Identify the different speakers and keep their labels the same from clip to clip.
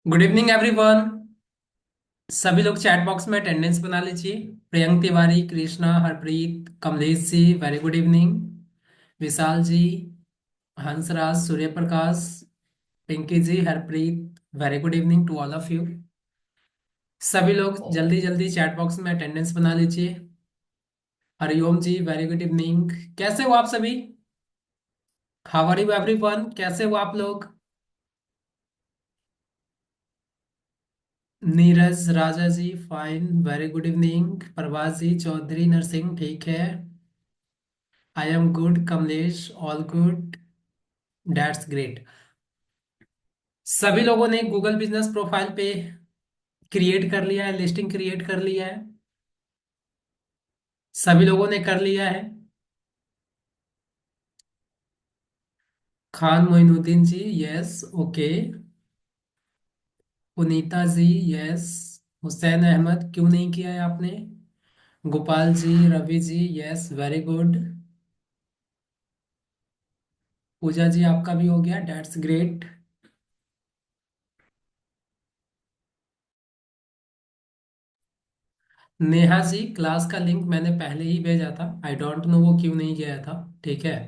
Speaker 1: Good evening everyone. सभी लोग chat box में अटेंडेंस बना लीजिए। Priyank Tiwari, Krishna, Harpreet, Kamlesh ji, very good evening. Vishal ji, Hansraj, Surya Prakash, Pinky ji, Harpreet, very good evening to all of you. सभी लोग जल्दी जल्दी चैट बॉक्स में अटेंडेंस बना लीजिए। Hariom ji, very good evening. कैसे हो आप सभी? How are you everyone? कैसे हो आप लोग? Neeraj Raja ji, fine, very good evening. Prabhas ji, Chaudhary Narsingh, ठीक है। I am good Kamlesh, all good, that's great. सभी लोगों ने गूगल बिजनेस प्रोफाइल पे क्रिएट कर लिया है, लिस्टिंग क्रिएट कर लिया है। सभी लोगों ने कर लिया है। Khan Moinuddin ji, yes, okay. Punita ji, yes. Hussain Ahmed, क्यों नहीं किया है आपने? Gopal ji, Ravi ji, yes, very good. Pooja ji, आपका भी हो गया, that's great. Neha ji, class का लिंक मैंने पहले ही भेजा था, आई डोंट नो वो क्यों नहीं गया था। ठीक है।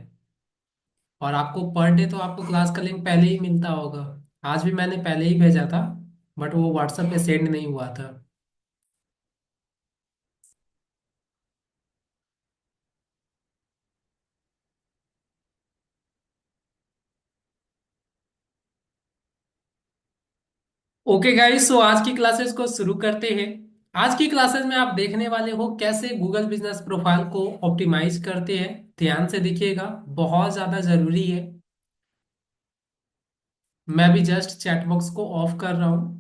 Speaker 1: और आपको पर डे तो आपको क्लास का लिंक पहले ही मिलता होगा। आज भी मैंने पहले ही भेजा था, बट वो व्हाट्सएप पे सेंड नहीं हुआ था। ओके गाइस, सो आज की क्लासेस को शुरू करते हैं। आज की क्लासेस में आप देखने वाले हो कैसे गूगल बिजनेस प्रोफाइल को ऑप्टिमाइज करते हैं। ध्यान से देखिएगा, बहुत ज्यादा जरूरी है। मैं भी जस्ट चैट बॉक्स को ऑफ कर रहा हूँ।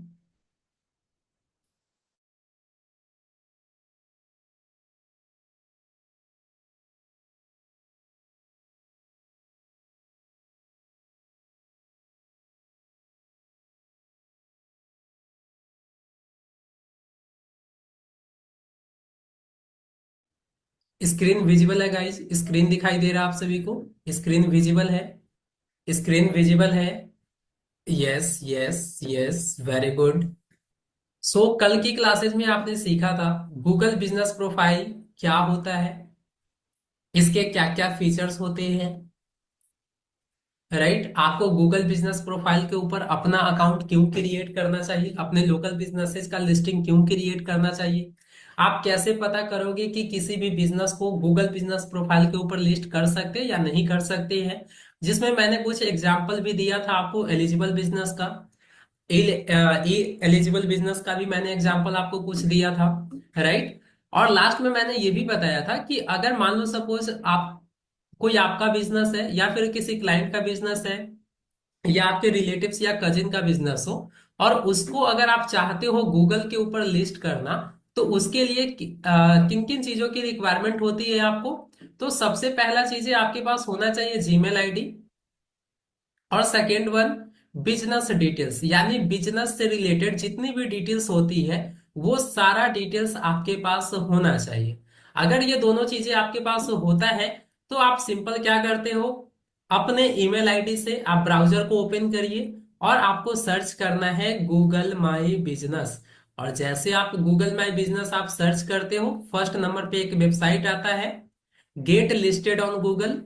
Speaker 1: स्क्रीन विजिबल है गाइस? स्क्रीन दिखाई दे रहा है आप सभी को? स्क्रीन विजिबल है? स्क्रीन विजिबल है? Yes yes yes, very good. So कल की क्लासेस में आपने सीखा था गूगल बिजनेस प्रोफाइल क्या होता है, इसके क्या क्या फीचर्स होते हैं। राइट, आपको गूगल बिजनेस प्रोफाइल के ऊपर अपना अकाउंट क्यों क्रिएट करना चाहिए, अपने लोकल बिजनेसेस का लिस्टिंग क्यों क्रिएट करना चाहिए। आप कैसे पता करोगे कि किसी भी बिजनेस को गूगल बिजनेस प्रोफाइल के ऊपर लिस्ट कर सकते हैं या नहीं कर सकते हैं। जिसमें मैंने कुछ एग्जाम्पल भी दिया था आपको एलिजिबल बिजनेस का। एलिजिबल बिजनेस का भी मैंने एग्जांपल आपको कुछ दिया था। राइट। और लास्ट में मैंने ये भी बताया था कि अगर मान लो सपोज आप कोई आपका बिजनेस है या फिर किसी क्लाइंट का बिजनेस है या आपके रिलेटिव्स या कजिन का बिजनेस हो, और उसको अगर आप चाहते हो गूगल के ऊपर लिस्ट करना, तो उसके लिए किन किन चीजों की रिक्वायरमेंट होती है आपको। तो सबसे पहला चीज है, आपके पास होना चाहिए जीमेल आईडी। और सेकेंड वन, बिजनेस डिटेल्स, यानी बिजनेस से रिलेटेड जितनी भी डिटेल्स होती है वो सारा डिटेल्स आपके पास होना चाहिए। अगर ये दोनों चीजें आपके पास होता है तो आप सिंपल क्या करते हो, अपने ईमेल आईडी से आप ब्राउजर को ओपन करिए और आपको सर्च करना है गूगल माई बिजनेस। और जैसे आप गूगल माई बिजनेस आप सर्च करते हो, फर्स्ट नंबर पे एक वेबसाइट आता है, गेट लिस्टेड ऑन गूगल।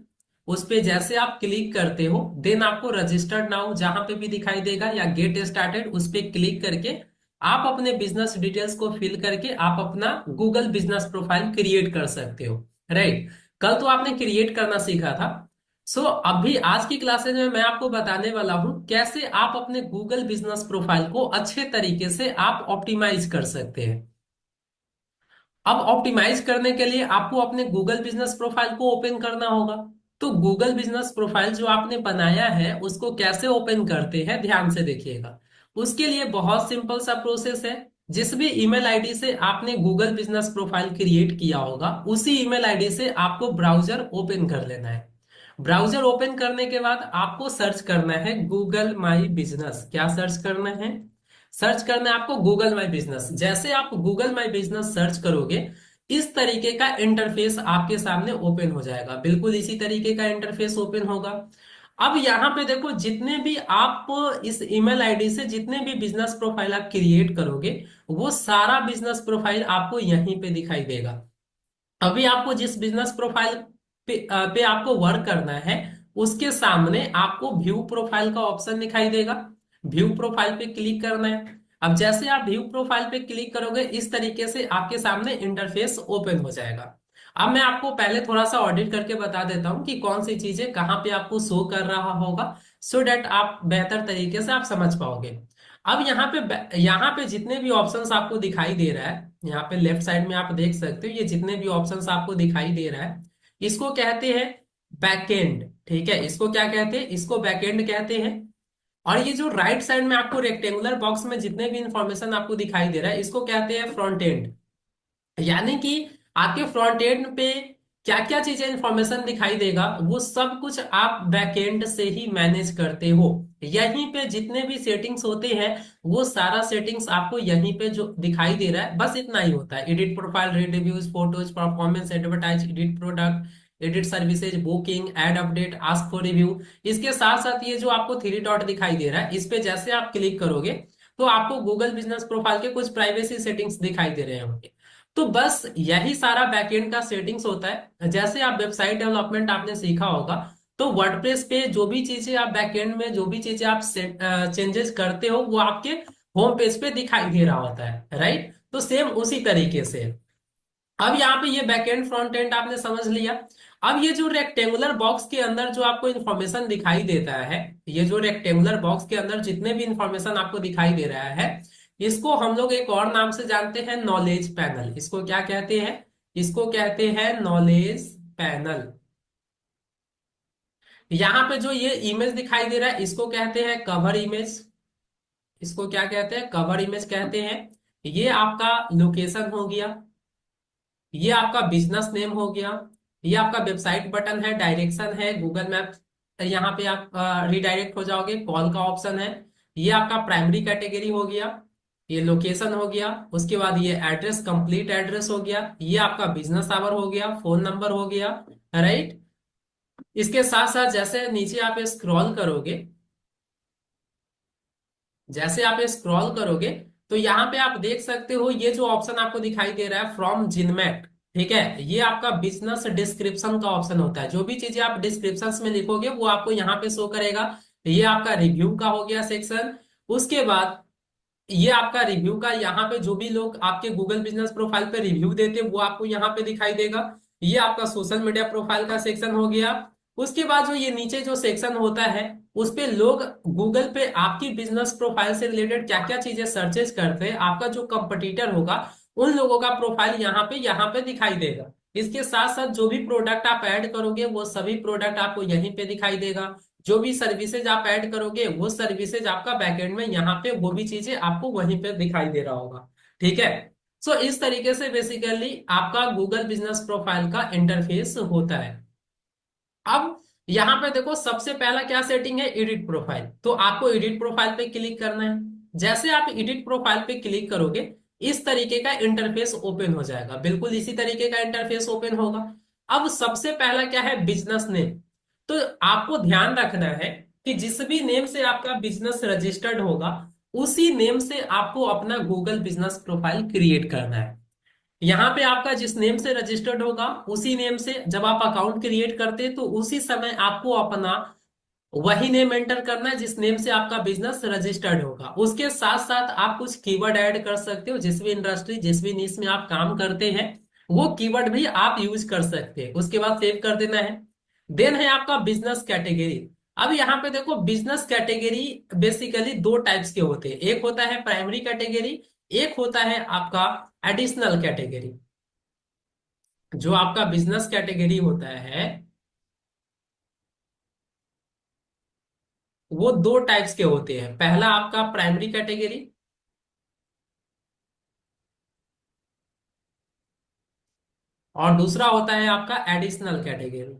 Speaker 1: उस पे जैसे आप क्लिक करते हो, देन आपको रजिस्टर्ड नाउ जहां पे भी दिखाई देगा या गेट स्टार्टेड, उस पे क्लिक करके आप अपने बिजनेस डिटेल्स को फिल करके आप अपना गूगल बिजनेस प्रोफाइल क्रिएट कर सकते हो। राइट। कल तो आपने क्रिएट करना सीखा था। सो अभी आज की क्लासेज में मैं आपको बताने वाला हूं कैसे आप अपने गूगल बिजनेस प्रोफाइल को अच्छे तरीके से आप ऑप्टिमाइज कर सकते हैं। अब ऑप्टिमाइज करने के लिए आपको अपने गूगल बिजनेस प्रोफाइल को ओपन करना होगा। तो गूगल बिजनेस प्रोफाइल जो आपने बनाया है उसको कैसे ओपन करते हैं, ध्यान से देखिएगा। उसके लिए बहुत सिंपल सा प्रोसेस है। जिस भी ईमेल आईडी से आपने गूगल बिजनेस प्रोफाइल क्रिएट किया होगा, उसी ईमेल आईडी से आपको ब्राउजर ओपन कर लेना है। ब्राउजर ओपन करने के बाद आपको सर्च करना है गूगल माई बिजनेस। क्या सर्च करना है? सर्च करना है आपको गूगल माई बिजनेस। जैसे आप गूगल माई बिजनेस सर्च करोगे, इस तरीके का इंटरफेस आपके सामने ओपन हो जाएगा, बिल्कुल इसी तरीके का इंटरफेस ओपन होगा। अब यहाँ पे देखो, जितने भी आप इस ईमेल आईडी से जितने भी बिजनेस प्रोफाइल आप क्रिएट करोगे, वो सारा बिजनेस प्रोफाइल आपको यहीं पे दिखाई देगा। अभी आपको जिस बिजनेस प्रोफाइल पे आपको वर्क करना है, उसके सामने आपको व्यू प्रोफाइल का ऑप्शन दिखाई देगा। व्यू प्रोफाइल पे क्लिक करना है। अब जैसे आप व्यू प्रोफाइल पे क्लिक करोगे, इस तरीके से आपके सामने इंटरफेस ओपन हो जाएगा। अब मैं आपको पहले थोड़ा सा ऑडिट करके बता देता हूँ कि कौन सी चीजें कहाँ पे आपको शो कर रहा होगा, सो डेट आप बेहतर तरीके से आप समझ पाओगे। अब यहाँ पे जितने भी ऑप्शंस आपको दिखाई दे रहा है, यहाँ पे लेफ्ट साइड में आप देख सकते हो, ये जितने भी ऑप्शंस आपको दिखाई दे रहा है, इसको कहते हैं बैकएंड। ठीक है, इसको क्या कहते हैं? इसको बैकएंड कहते हैं। और ये जो राइट साइड में आपको रेक्टेंगुलर बॉक्स में जितने भी इंफॉर्मेशन आपको दिखाई दे रहा है, इसको कहते हैं फ्रंट एंड। यानी कि आपके फ्रंट एंड पे क्या क्या चीजें इंफॉर्मेशन दिखाई देगा, वो सब कुछ आप बैकएंड से ही मैनेज करते हो। यहीं पे जितने भी सेटिंग्स होते हैं, वो सारा सेटिंग्स आपको यहीं पे जो दिखाई दे रहा है, बस इतना ही होता है। Edit profile, read reviews, photos, performance, advertise, edit product, edit services, booking, add update, ask for review. इसके साथ साथ ये जो आपको थ्री डॉट दिखाई दे रहा है, इस पे जैसे आप क्लिक करोगे, तो आपको गूगल बिजनेस प्रोफाइल के कुछ प्राइवेसी सेटिंग्स दिखाई दे रहे होंगे। तो बस यही सारा बैकएंड का सेटिंग्स होता है। जैसे आप वेबसाइट डेवलपमेंट आपने सीखा होगा, तो वर्डप्रेस पे जो भी चीजें आप बैकएंड में जो भी चीजें आप चेंजेस करते हो, वो आपके होम पेज पे दिखाई दे रहा होता है, राइट? तो सेम उसी तरीके से अब यहाँ पे ये बैकएंड फ्रंट एंड आपने समझ लिया। अब ये जो रेक्टेंगुलर बॉक्स के अंदर जो आपको इंफॉर्मेशन दिखाई देता है, ये जो रेक्टेंगुलर बॉक्स के अंदर जितने भी इंफॉर्मेशन आपको दिखाई दे रहा है, इसको हम लोग एक और नाम से जानते हैं, नॉलेज पैनल। इसको क्या कहते हैं? इसको कहते हैं नॉलेज पैनल। यहाँ पे जो ये इमेज दिखाई दे रहा है, इसको कहते हैं कवर इमेज। इसको क्या कहते हैं? कवर इमेज कहते हैं। ये आपका लोकेशन हो गया, ये आपका बिजनेस नेम हो गया, ये आपका वेबसाइट बटन है, डायरेक्शन है, गूगल मैप, यहाँ पे आप रिडायरेक्ट हो जाओगे, कॉल का ऑप्शन है। ये आपका प्राइमरी कैटेगरी हो गया, ये लोकेशन हो गया, उसके बाद ये एड्रेस, कंप्लीट एड्रेस हो गया, ये आपका बिजनेस आवर हो गया, फोन नंबर हो गया, राइट? इसके साथ साथ जैसे नीचे आप स्क्रॉल करोगे, जैसे आप स्क्रॉल करोगे, तो यहाँ पे आप देख सकते हो, ये जो ऑप्शन आपको दिखाई दे रहा है, फ्रॉम जिनमेट। ठीक है, ये आपका बिजनेस डिस्क्रिप्शन का ऑप्शन होता है। जो भी चीजें आप डिस्क्रिप्शन में लिखोगे, वो आपको यहाँ पे शो करेगा। ये आपका रिव्यू का हो गया सेक्शन। उसके बाद ये आपका रिव्यू का, यहाँ पे जो भी लोग आपके गूगल बिजनेस प्रोफाइल पे रिव्यू देते हैं, वो आपको यहाँ पे दिखाई देगा। ये आपका सोशल मीडिया प्रोफाइल का सेक्शन हो गया। उसके बाद जो ये नीचे जो सेक्शन होता है, उस पे लोग गूगल पे आपकी बिजनेस प्रोफाइल से रिलेटेड क्या क्या चीजें सर्चेस करते हैं, आपका जो कंपटीटर होगा, उन लोगों का प्रोफाइल यहाँ पे दिखाई देगा। इसके साथ साथ जो भी प्रोडक्ट आप ऐड करोगे, वो सभी प्रोडक्ट आपको यहीं पे दिखाई देगा। जो भी सर्विसेज आप ऐड करोगे, वो सर्विसेज आपका बैकएंड में यहाँ पे वो भी चीजें आपको वहीं पे दिखाई दे रहा होगा। ठीक है, सो इस तरीके से बेसिकली आपका गूगल बिजनेस प्रोफाइल का इंटरफेस होता है। अब यहाँ पे देखो, सबसे पहला क्या सेटिंग है? Edit profile. तो आपको एडिट प्रोफाइल पे क्लिक करना है। जैसे आप एडिट प्रोफाइल पे क्लिक करोगे, इस तरीके का इंटरफेस ओपन हो जाएगा, बिल्कुल इसी तरीके का इंटरफेस ओपन होगा। अब सबसे पहला क्या है? Business name. तो आपको ध्यान रखना है कि जिस भी नेम से आपका बिजनेस रजिस्टर्ड होगा, उसी नेम से आपको अपना गूगल बिजनेस प्रोफाइल क्रिएट करना है। यहाँ पे आपका जिस नेम से रजिस्टर्ड होगा, उसी नेम से जब आप अकाउंट क्रिएट करते हैं, तो उसी समय आपको अपना वही नेम एंटर करना है जिस नेम से आपका बिजनेस रजिस्टर्ड होगा। उसके साथ साथ आप कुछ कीवर्ड ऐड कर सकते हो, जिस भी इंडस्ट्री, जिस भी निश में आप काम करते हैं, वो कीवर्ड भी आप यूज कर सकते हैं। उसके बाद सेव कर देना है। देन है आपका बिजनेस कैटेगरी। अब यहाँ पे देखो, बिजनेस कैटेगरी बेसिकली दो टाइप्स के होते हैं। एक होता है प्राइमरी कैटेगरी, एक होता है आपका एडिशनल कैटेगरी। जो आपका बिजनेस कैटेगरी होता है, वो दो टाइप्स के होते हैं। पहला आपका प्राइमरी कैटेगरी, और दूसरा होता है आपका एडिशनल कैटेगरी।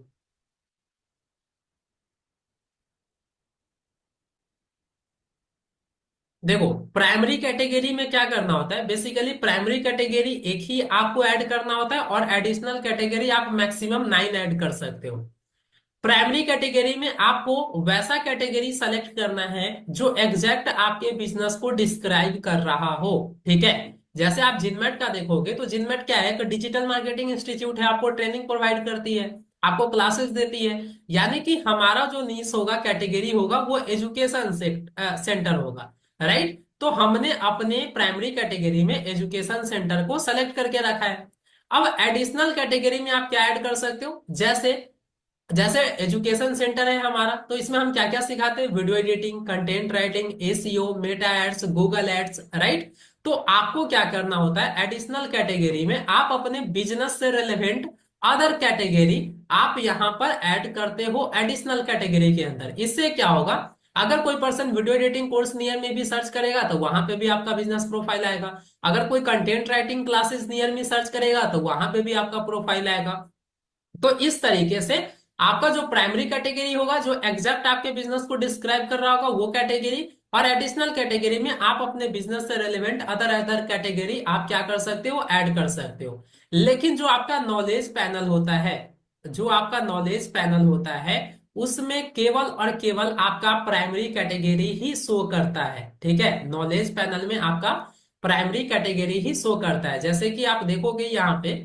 Speaker 1: देखो, प्राइमरी कैटेगरी में क्या करना होता है? बेसिकली प्राइमरी कैटेगरी एक ही आपको ऐड करना होता है, और एडिशनल कैटेगरी आप मैक्सिमम 9 ऐड कर सकते हो। प्राइमरी कैटेगरी में आपको वैसा कैटेगरी सेलेक्ट करना है जो एग्जैक्ट आपके बिजनेस को डिस्क्राइब कर रहा हो। ठीक है, जैसे आप जिनमेट का देखोगे तो जिनमेट क्या है, एक डिजिटल मार्केटिंग इंस्टीट्यूट है, आपको ट्रेनिंग प्रोवाइड करती है, आपको क्लासेस देती है। यानी कि हमारा जो नीश होगा, कैटेगरी होगा, वो एजुकेशन सेंटर होगा। राइट, तो हमने अपने प्राइमरी कैटेगरी में एजुकेशन सेंटर को सेलेक्ट करके रखा है। अब एडिशनल कैटेगरी में आप क्या ऐड कर सकते हो, जैसे जैसे एजुकेशन सेंटर है हमारा, तो इसमें हम क्या क्या सिखाते हैं, video editing, content writing, SEO, Meta ads, Google ads. Right, तो आपको क्या करना होता है, एडिशनल कैटेगरी में आप अपने बिजनेस से रिलेवेंट अदर कैटेगरी आप यहां पर ऐड करते हो एडिशनल कैटेगरी के अंदर। इससे क्या होगा, अगर कोई person video editing course near में भी सर्च करेगा तो वहां पे भी आपका बिजनेस प्रोफाइल आएगा। अगर कोई कंटेंट राइटिंग क्लासेस नियर में सर्च करेगा तो वहां पे भी आपका प्रोफाइल आएगा। तो इस तरीके से आपका जो प्राइमरी कैटेगरी होगा, जो एग्जैक्ट आपके बिजनेस को डिस्क्राइब कर रहा होगा, वो कैटेगरी, और एडिशनल कैटेगरी में आप अपने बिजनेस से रिलेवेंट अदर अदर कैटेगरी आप क्या कर सकते हो, ऐड कर सकते हो। लेकिन जो आपका नॉलेज पैनल होता है, जो आपका नॉलेज पैनल होता है, उसमें केवल और केवल आपका प्राइमरी कैटेगरी ही शो करता है। ठीक है, नॉलेज पैनल में आपका प्राइमरी कैटेगरी ही शो करता है। जैसे कि आप देखोगे यहाँ पे,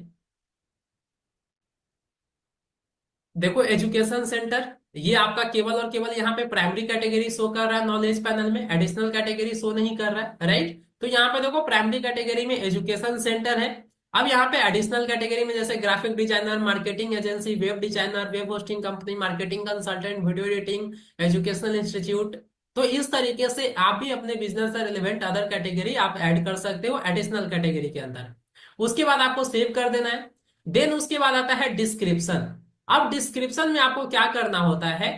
Speaker 1: देखो एजुकेशन सेंटर, ये आपका केवल और केवल यहाँ पे प्राइमरी कैटेगरी शो कर रहा है नॉलेज पैनल में, एडिशनल कैटेगरी शो नहीं कर रहा है। राइट, तो यहाँ पे देखो प्राइमरी कैटेगरी में एजुकेशन सेंटर है। अब यहाँ पे एडिशनल कैटेगरी में जैसे graphic designer, marketing agency, web designer, web hosting company, marketing consultant, video editing, educational institute. तो इस तरीके से आप भी अपने बिजनेस से रिलेवेंट अदर कैटेगरी आप ऐड कर सकते हो एडिशनल कैटेगरी के अंदर। उसके बाद आपको सेव कर देना है। देन उसके बाद आता है डिस्क्रिप्शन। अब डिस्क्रिप्शन में आपको क्या करना होता है,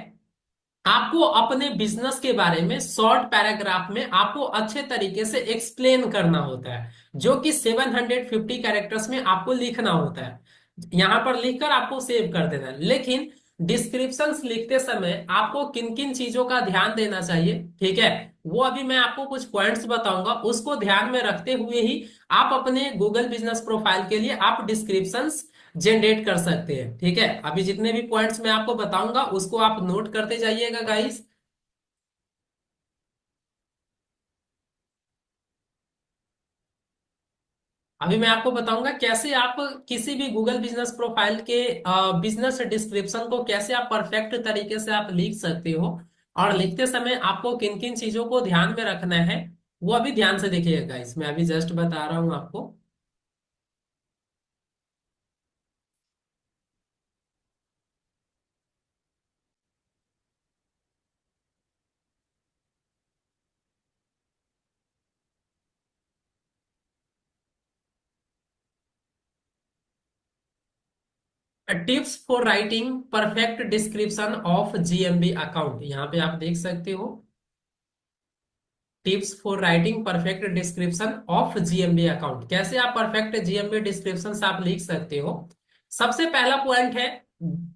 Speaker 1: आपको अपने बिजनेस के बारे में शॉर्ट पैराग्राफ में आपको अच्छे तरीके से एक्सप्लेन करना होता है, जो कि 750 कैरेक्टर्स में आपको लिखना होता है। यहां पर लिखकर आपको सेव कर देना है। लेकिन डिस्क्रिप्शंस लिखते समय आपको किन किन चीजों का ध्यान देना चाहिए, ठीक है, वो अभी मैं आपको कुछ पॉइंट्स बताऊंगा, उसको ध्यान में रखते हुए ही आप अपने गूगल बिजनेस प्रोफाइल के लिए आप डिस्क्रिप्शंस जनरेट कर सकते हैं। ठीक है, अभी जितने भी पॉइंट्स मैं आपको बताऊंगा उसको आप नोट करते जाइएगा गाइस। अभी मैं आपको बताऊंगा कैसे आप किसी भी गूगल बिजनेस प्रोफाइल के बिजनेस डिस्क्रिप्शन को कैसे आप परफेक्ट तरीके से आप लिख सकते हो, और लिखते समय आपको किन किन चीजों को ध्यान में रखना है, वो अभी ध्यान से देखिएगा गाइस, मैं अभी जस्ट बता रहा हूं आपको। Tips for writing perfect description of GMB account, यहाँ पे आप देख सकते हो, tips for writing perfect description of GMB account, कैसे आप परफेक्ट जीएमबी डिस्क्रिप्शन आप लिख सकते हो। सबसे पहला पॉइंट है,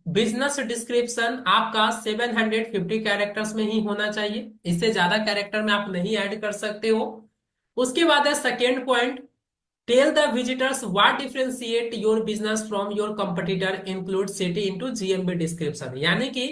Speaker 1: बिजनेस डिस्क्रिप्शन आपका 750 कैरेक्टर्स में ही होना चाहिए, इससे ज्यादा कैरेक्टर में आप नहीं ऐड कर सकते हो। उसके बाद है second point, tell the visitors what differentiate your business from your competitor include city into GMB description. यानी कि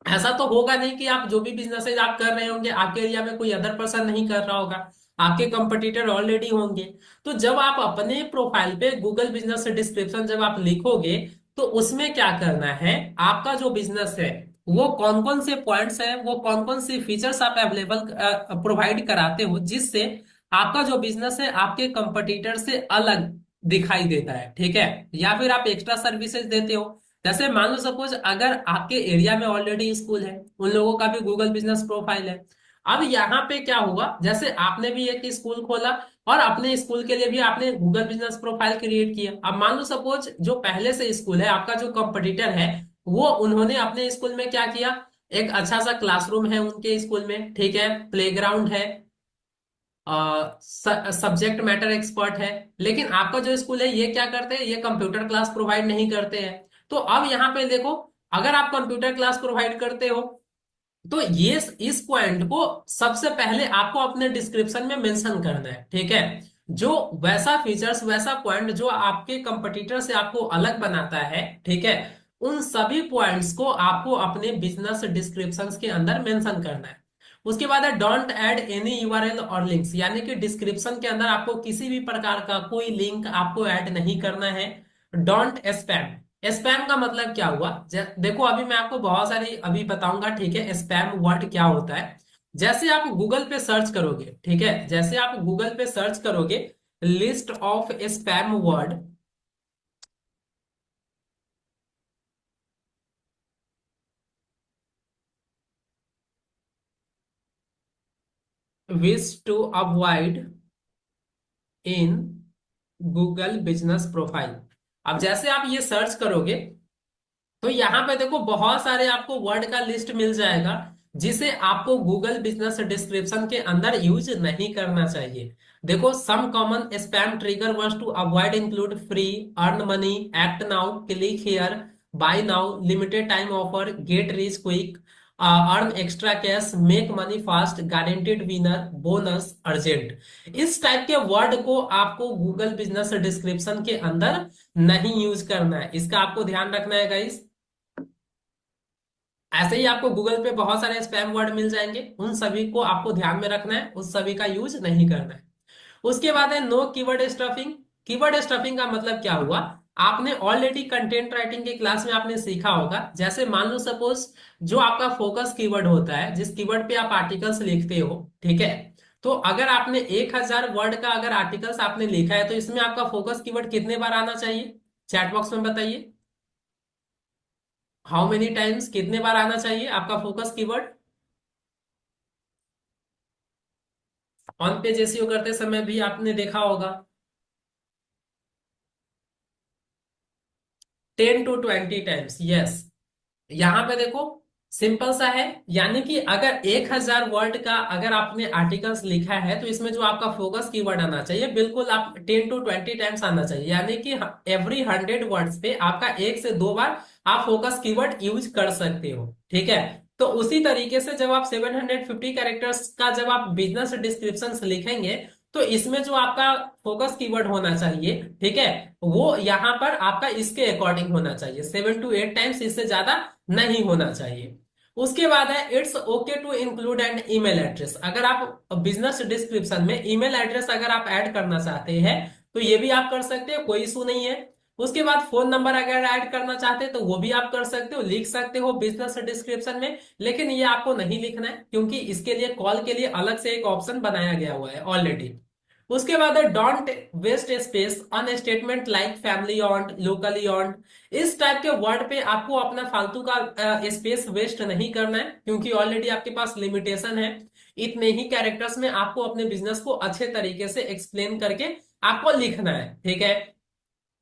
Speaker 1: ऐसा तो होगा नहीं कि आप जो भी बिजनेस आप कर रहे होंगे आपके एरिया में कोई अदर पर्सन नहीं कर रहा होगा, आपके कंपटीटर ऑलरेडी होंगे। तो जब आप अपने प्रोफाइल पे गूगल बिजनेस डिस्क्रिप्शन जब आप लिखोगे, तो उसमें क्या करना है, आपका जो बिजनेस है वो कौन कौन से पॉइंट्स है, वो कौन कौन से फीचर्स आप अवेलेबल प्रोवाइड कराते हो, जिससे आपका जो बिजनेस है आपके कंपटीटर से अलग दिखाई देता है। ठीक है, या फिर आप एक्स्ट्रा सर्विसेज देते हो। जैसे मान लो सपोज अगर आपके एरिया में ऑलरेडी स्कूल है, उन लोगों का भी गूगल बिजनेस प्रोफाइल है। अब यहाँ पे क्या हुआ, जैसे आपने भी एक स्कूल खोला और अपने स्कूल के लिए भी आपने गूगल बिजनेस प्रोफाइल क्रिएट किया। अब मान लो सपोज जो पहले से स्कूल है, आपका जो कंपटीटर है, वो उन्होंने अपने स्कूल में क्या किया, एक अच्छा सा क्लासरूम है उनके स्कूल में, ठीक है, प्लेग्राउंड है, सब्जेक्ट मैटर एक्सपर्ट है। लेकिन आपका जो स्कूल है ये क्या करते हैं, ये कंप्यूटर क्लास प्रोवाइड नहीं करते हैं। तो अब यहाँ पे देखो, अगर आप कंप्यूटर क्लास प्रोवाइड करते हो, तो ये इस पॉइंट को सबसे पहले आपको अपने डिस्क्रिप्शन में मेंशन करना है। ठीक है, जो वैसा फीचर्स, वैसा पॉइंट जो आपके कंपटीटर से आपको अलग बनाता है, ठीक है, उन सभी पॉइंट्स को आपको अपने बिजनेस डिस्क्रिप्शंस के अंदर मेंशन करना है। उसके बाद है डोंट ऐड एनी यूआरएल और लिंक्स, यानी कि डिस्क्रिप्शन के अंदर आपको किसी भी प्रकार का कोई लिंक आपको ऐड नहीं करना है। Don't spam. स्पैम का मतलब क्या हुआ, देखो अभी मैं आपको बहुत सारी अभी बताऊंगा, ठीक है, स्पैम वर्ड क्या होता है। जैसे आप गूगल पे सर्च करोगे, ठीक है, जैसे आप गूगल पे सर्च करोगे list of spam word which to avoid in Google business profile. अब जैसे आप ये सर्च करोगे तो यहाँ पे देखो बहुत सारे आपको वर्ड का लिस्ट मिल जाएगा जिसे आपको गूगल बिजनेस डिस्क्रिप्शन के अंदर यूज नहीं करना चाहिए। देखो some common spam trigger words to avoid include free, earn money, act now, click here, buy now, limited time offer, get rich quick, earn extra cash, make money fast, guaranteed winner, bonus, urgent. इस type के word को आपको Google business description के अंदर नहीं use करना है, इसका आपको ध्यान रखना है गाइस। ऐसे ही आपको गूगल पे बहुत सारे स्पैम वर्ड मिल जाएंगे, उन सभी को आपको ध्यान में रखना है, उस सभी का यूज नहीं करना है। उसके बाद है no keyword stuffing. Keyword stuffing का मतलब क्या हुआ, आपने ऑलरेडी कंटेंट राइटिंग के क्लास में आपने सीखा होगा। जैसे मान लो सपोज जो आपका फोकस कीवर्ड होता है, जिस कीवर्ड पे आप आर्टिकल्स लिखते हो, ठीक है, तो अगर आपने 1000 वर्ड का अगर आर्टिकल्स आपने लिखा है तो इसमें आपका फोकस कीवर्ड कितने बार आना चाहिए, चैट बॉक्स में बताइए। हाउ मेनी टाइम्स, कितने बार आना चाहिए आपका focus keyword. On page SEO करते समय भी आपने देखा होगा 10 to 20 टाइम्स, यस। यहां पे देखो सिंपल सा है, यानी कि अगर 1000 वर्ड का अगर आपने आर्टिकल्स लिखा है तो इसमें जो आपका फोकस कीवर्ड आना चाहिए बिल्कुल आप 10 to 20 टाइम्स आना चाहिए, यानी कि एवरी 100 वर्ड्स पे आपका 1 से 2 बार आप फोकस कीवर्ड यूज कर सकते हो, ठीक है। तो उसी तरीके से जब आप 750 कैरेक्टर्स का जब आप बिजनेस डिस्क्रिप्शन लिखेंगे तो इसमें जो आपका फोकस कीवर्ड होना चाहिए, ठीक है, वो यहाँ पर आपका इसके अकॉर्डिंग होना चाहिए, 7 to 8 टाइम्स, इससे ज्यादा नहीं होना चाहिए। उसके बाद है it's okay to include an email address. अगर आप बिजनेस डिस्क्रिप्शन में ईमेल एड्रेस अगर आप ऐड करना चाहते हैं तो ये भी आप कर सकते हो, कोई इशू नहीं है। उसके बाद फोन नंबर अगर ऐड करना चाहते हैं तो वो भी आप कर सकते हो, लिख सकते हो बिजनेस डिस्क्रिप्शन में, लेकिन ये आपको नहीं लिखना है क्योंकि इसके लिए कॉल के लिए अलग से एक ऑप्शन बनाया गया हुआ है ऑलरेडी। उसके बाद है don't waste space on statement like family owned, locally owned. इस टाइप के वर्ड पे आपको अपना फालतू का स्पेस वेस्ट नहीं करना है क्योंकि ऑलरेडी आपके पास लिमिटेशन है। इतने ही कैरेक्टर्स में आपको अपने बिजनेस को अच्छे तरीके से एक्सप्लेन करके आपको लिखना है, ठीक है।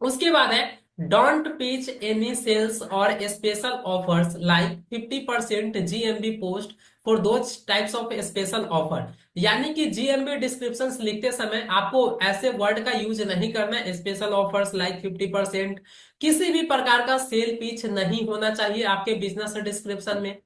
Speaker 1: उसके बाद है डोंट पिच एनी सेल्स और special offers like 50% GMB post for those types of special offer. यानी कि जीएमबी डिस्क्रिप्शंस लिखते समय आपको ऐसे वर्ड का यूज नहीं करना है, स्पेशल ऑफर्स लाइक 50%, किसी भी प्रकार का सेल पिच नहीं होना चाहिए आपके बिजनेस डिस्क्रिप्शन में।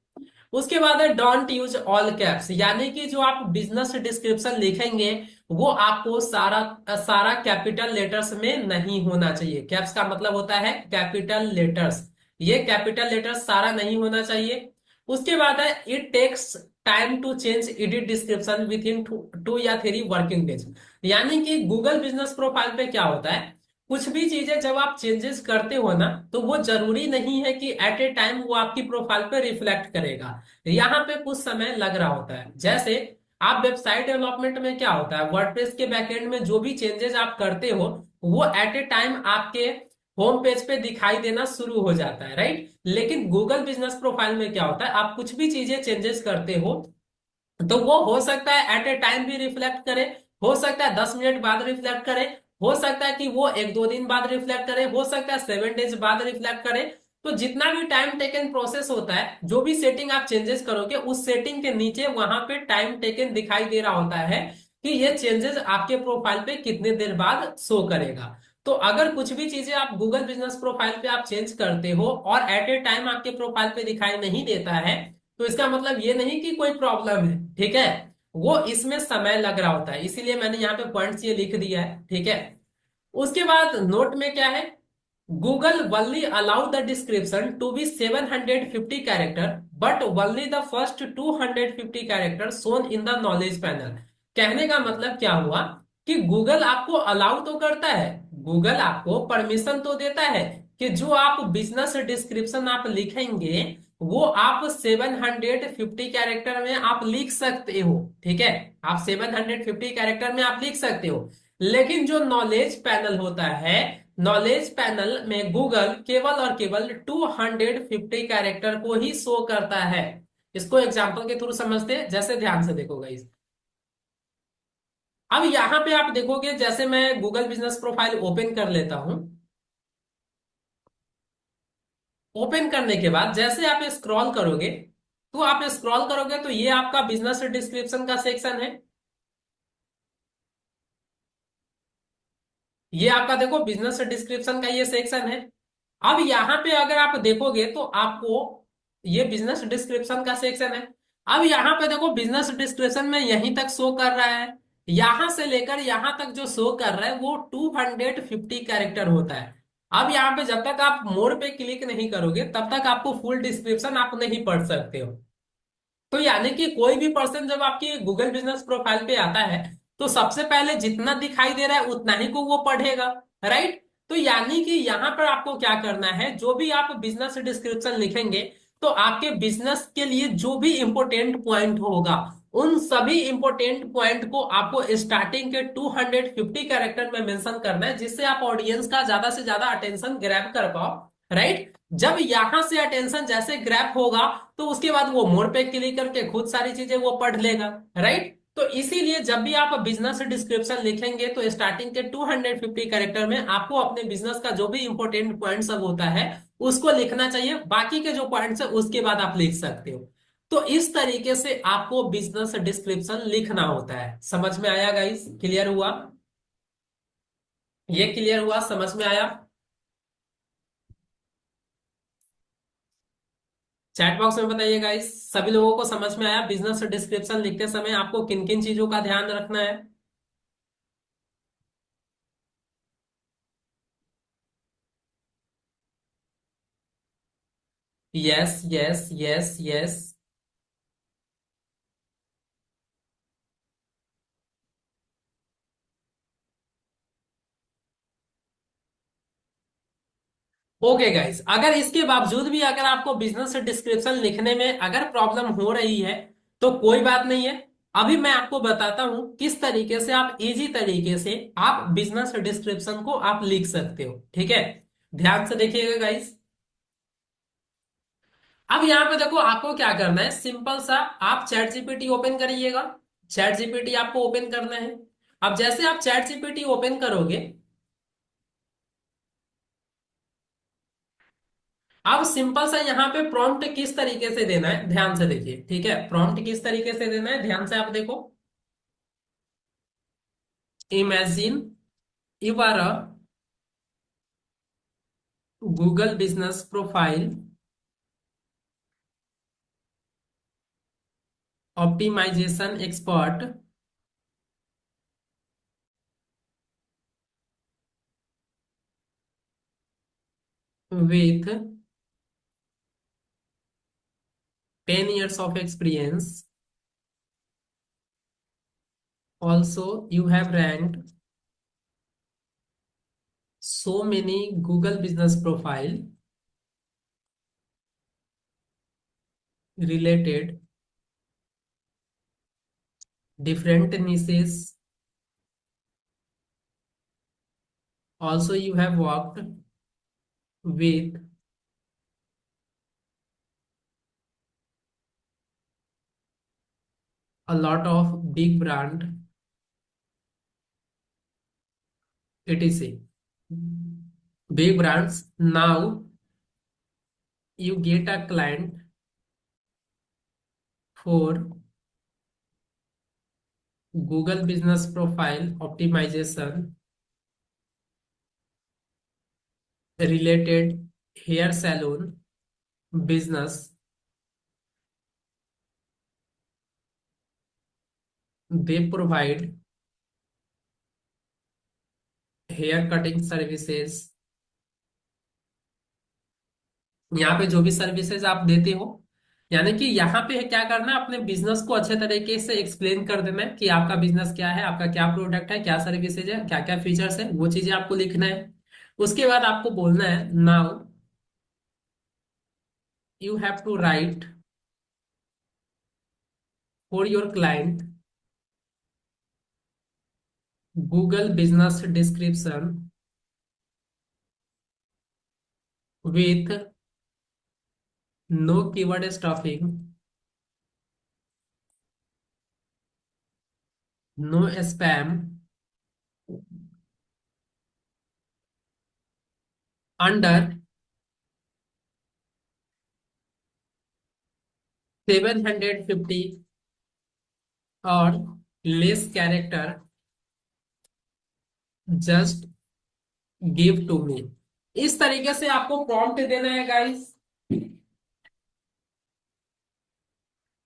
Speaker 1: उसके बाद है डोंट यूज ऑल कैप्स, यानी कि जो आप बिजनेस डिस्क्रिप्शन लिखेंगे वो आपको सारा सारा कैपिटल लेटर्स में नहीं होना चाहिए। कैप्स का मतलब होता है कैपिटल लेटर्स, ये कैपिटल लेटर्स सारा नहीं होना चाहिए। उसके बाद है it takes time to change edit description within 2 या 3 वर्किंग डेज। यानी कि गूगल बिजनेस प्रोफाइल पे क्या होता है, कुछ भी चीजें जब आप चेंजेस करते हो ना तो वो जरूरी नहीं है कि एट ए टाइम वो आपकी प्रोफाइल पे रिफ्लेक्ट करेगा, यहाँ पे कुछ समय लग रहा होता है। जैसे आप वेबसाइट डेवलपमेंट में क्या होता है, वर्डप्रेस के बैकएंड में जो भी चेंजेस आप करते हो वो एट ए टाइम आपके होम पेज पे दिखाई देना शुरू हो जाता है, राइट। लेकिन गूगल बिजनेस प्रोफाइल में क्या होता है, आप कुछ भी चीजें चेंजेस करते हो तो वो हो सकता है एट ए टाइम भी रिफ्लेक्ट करे, हो सकता है 10 मिनट बाद रिफ्लेक्ट करे, हो सकता है कि वो 1-2 दिन बाद रिफ्लेक्ट करे, हो सकता है 7 डेज बाद रिफ्लेक्ट करे। तो जितना भी टाइम टेकन प्रोसेस होता है, जो भी सेटिंग आप चेंजेस करोगे उस सेटिंग के नीचे वहां पे टाइम टेकन दिखाई दे रहा होता है कि ये चेंजेस आपके प्रोफाइल पे कितने देर बाद शो करेगा। तो अगर कुछ भी चीजें आप गूगल बिजनेस प्रोफाइल पे आप चेंज करते हो और एट ए टाइम आपके प्रोफाइल पे दिखाई नहीं देता है तो इसका मतलब ये नहीं कि कोई प्रॉब्लम है, ठीक है, वो इसमें समय लग रहा होता है, इसीलिए मैंने यहाँ पे पॉइंट्स ये लिख दिया है, ठीक है। उसके बाद नोट में क्या है, Google only allow the description to be 750 character, but only the first 250 characters shown in the knowledge panel। कहने का मतलब क्या हुआ कि गूगल आपको अलाउ तो करता है, गूगल आपको परमिशन तो देता है कि जो आप बिजनेस डिस्क्रिप्शन आप लिखेंगे वो आप 750 कैरेक्टर में आप लिख सकते हो। ठीक है, आप 750 कैरेक्टर में आप लिख सकते हो। लेकिन जो नॉलेज पैनल होता है, नॉलेज पैनल में गूगल केवल और केवल 250 कैरेक्टर को ही शो करता है। इसको एग्जांपल के थ्रू समझते हैं, जैसे ध्यान से देखो गाइस। अब यहां पे आप देखोगे, जैसे मैं गूगल बिजनेस प्रोफाइल ओपन कर लेता हूं। ओपन करने के बाद जैसे आप स्क्रॉल करोगे, तो ये आपका बिजनेस डिस्क्रिप्शन का सेक्शन है। ये आपका देखो बिजनेस डिस्क्रिप्शन का ये सेक्शन है। अब यहां पे अगर आप देखोगे तो आपको ये बिजनेस डिस्क्रिप्शन का सेक्शन है। अब यहां पे देखो बिजनेस डिस्क्रिप्शन में यहीं तक शो कर रहा है, यहां से लेकर यहां तक जो शो कर रहा है वो 250 कैरेक्टर होता है। अब यहां पे जब तक आप मोर पे क्लिक नहीं करोगे तब तक आपको फुल डिस्क्रिप्शन आप नहीं पढ़ सकते हो। तो यानी कि कोई भी पर्सन जब आपकी गूगल बिजनेस प्रोफाइल पे आता है तो सबसे पहले जितना दिखाई दे रहा है उतना ही को वो पढ़ेगा। राइट। तो यानी कि यहाँ पर आपको क्या करना है, जो भी आप बिजनेस डिस्क्रिप्शन लिखेंगे तो आपके बिजनेस के लिए जो भी इंपॉर्टेंट पॉइंट होगा उन सभी इंपॉर्टेंट पॉइंट को आपको स्टार्टिंग के 250 कैरेक्टर में मेंशन करना है, जिससे आप ऑडियंस का ज्यादा से ज्यादा अटेंशन ग्रैब कर पाओ। राइट। जब यहां से अटेंशन जैसे ग्रैब होगा तो उसके बाद वो मोर पे क्लिक करके खुद सारी चीजें वो पढ़ लेगा। राइट। तो इसीलिए जब भी आप बिजनेस डिस्क्रिप्शन लिखेंगे तो स्टार्टिंग के 250 कैरेक्टर में आपको अपने बिजनेस का जो भी इंपॉर्टेंट पॉइंट सब होता है उसको लिखना चाहिए। बाकी के जो पॉइंट्स है उसके बाद आप लिख सकते हो। तो इस तरीके से आपको बिजनेस डिस्क्रिप्शन लिखना होता है। समझ में आया गाइस? क्लियर हुआ? ये क्लियर हुआ? समझ में आया? चैट बॉक्स में बताइए गाइस, सभी लोगों को समझ में आया बिजनेस डिस्क्रिप्शन लिखते समय आपको किन किन चीजों का ध्यान रखना है? Yes yes yes yes. Okay guys, अगर इसके बावजूद भी अगर आपको बिजनेस डिस्क्रिप्शन लिखने में अगर प्रॉब्लम हो रही है तो कोई बात नहीं है। अभी मैं आपको बताता हूं किस तरीके से आप इजी तरीके से आप बिजनेस डिस्क्रिप्शन को आप लिख सकते हो। ठीक है, ध्यान से देखिएगा गाइस। अब यहां पे देखो आपको क्या करना है, सिंपल सा आप चैट जीपीटी ओपन करिएगा। चैट जीपीटी आपको ओपन करना है। अब जैसे आप चैट जीपीटी ओपन करोगे, अब सिंपल सा यहाँ पे प्रॉम्प्ट किस तरीके से देना है ध्यान से देखिए। ठीक है, प्रॉम्प्ट किस तरीके से देना है ध्यान से आप देखो। Imagine you are a Google business profile optimization expert with 10 years of experience. Also, you have ranked so many Google business profile related different niches. Also, you have worked with a lot of big brand etc. Big brands. Now you get a client for Google business profile optimization related hair salon business. They provide hair cutting services यहाँ पे जो भी services आप देते हो, यानी कि यहाँ पे क्या करना है, अपने बिजनेस को अच्छे तरीके से एक्सप्लेन कर देना है कि आपका बिजनेस क्या है, आपका क्या प्रोडक्ट है, क्या सर्विसेज है, क्या क्या फीचर्स है, वो चीजें आपको लिखना है। उसके बाद आपको बोलना है, now you have to write for your client Google business description with no keyword stuffing, no spam, under 750 और less character, just give to me. इस तरीके से आपको प्रॉम्प्ट देना है गाइस।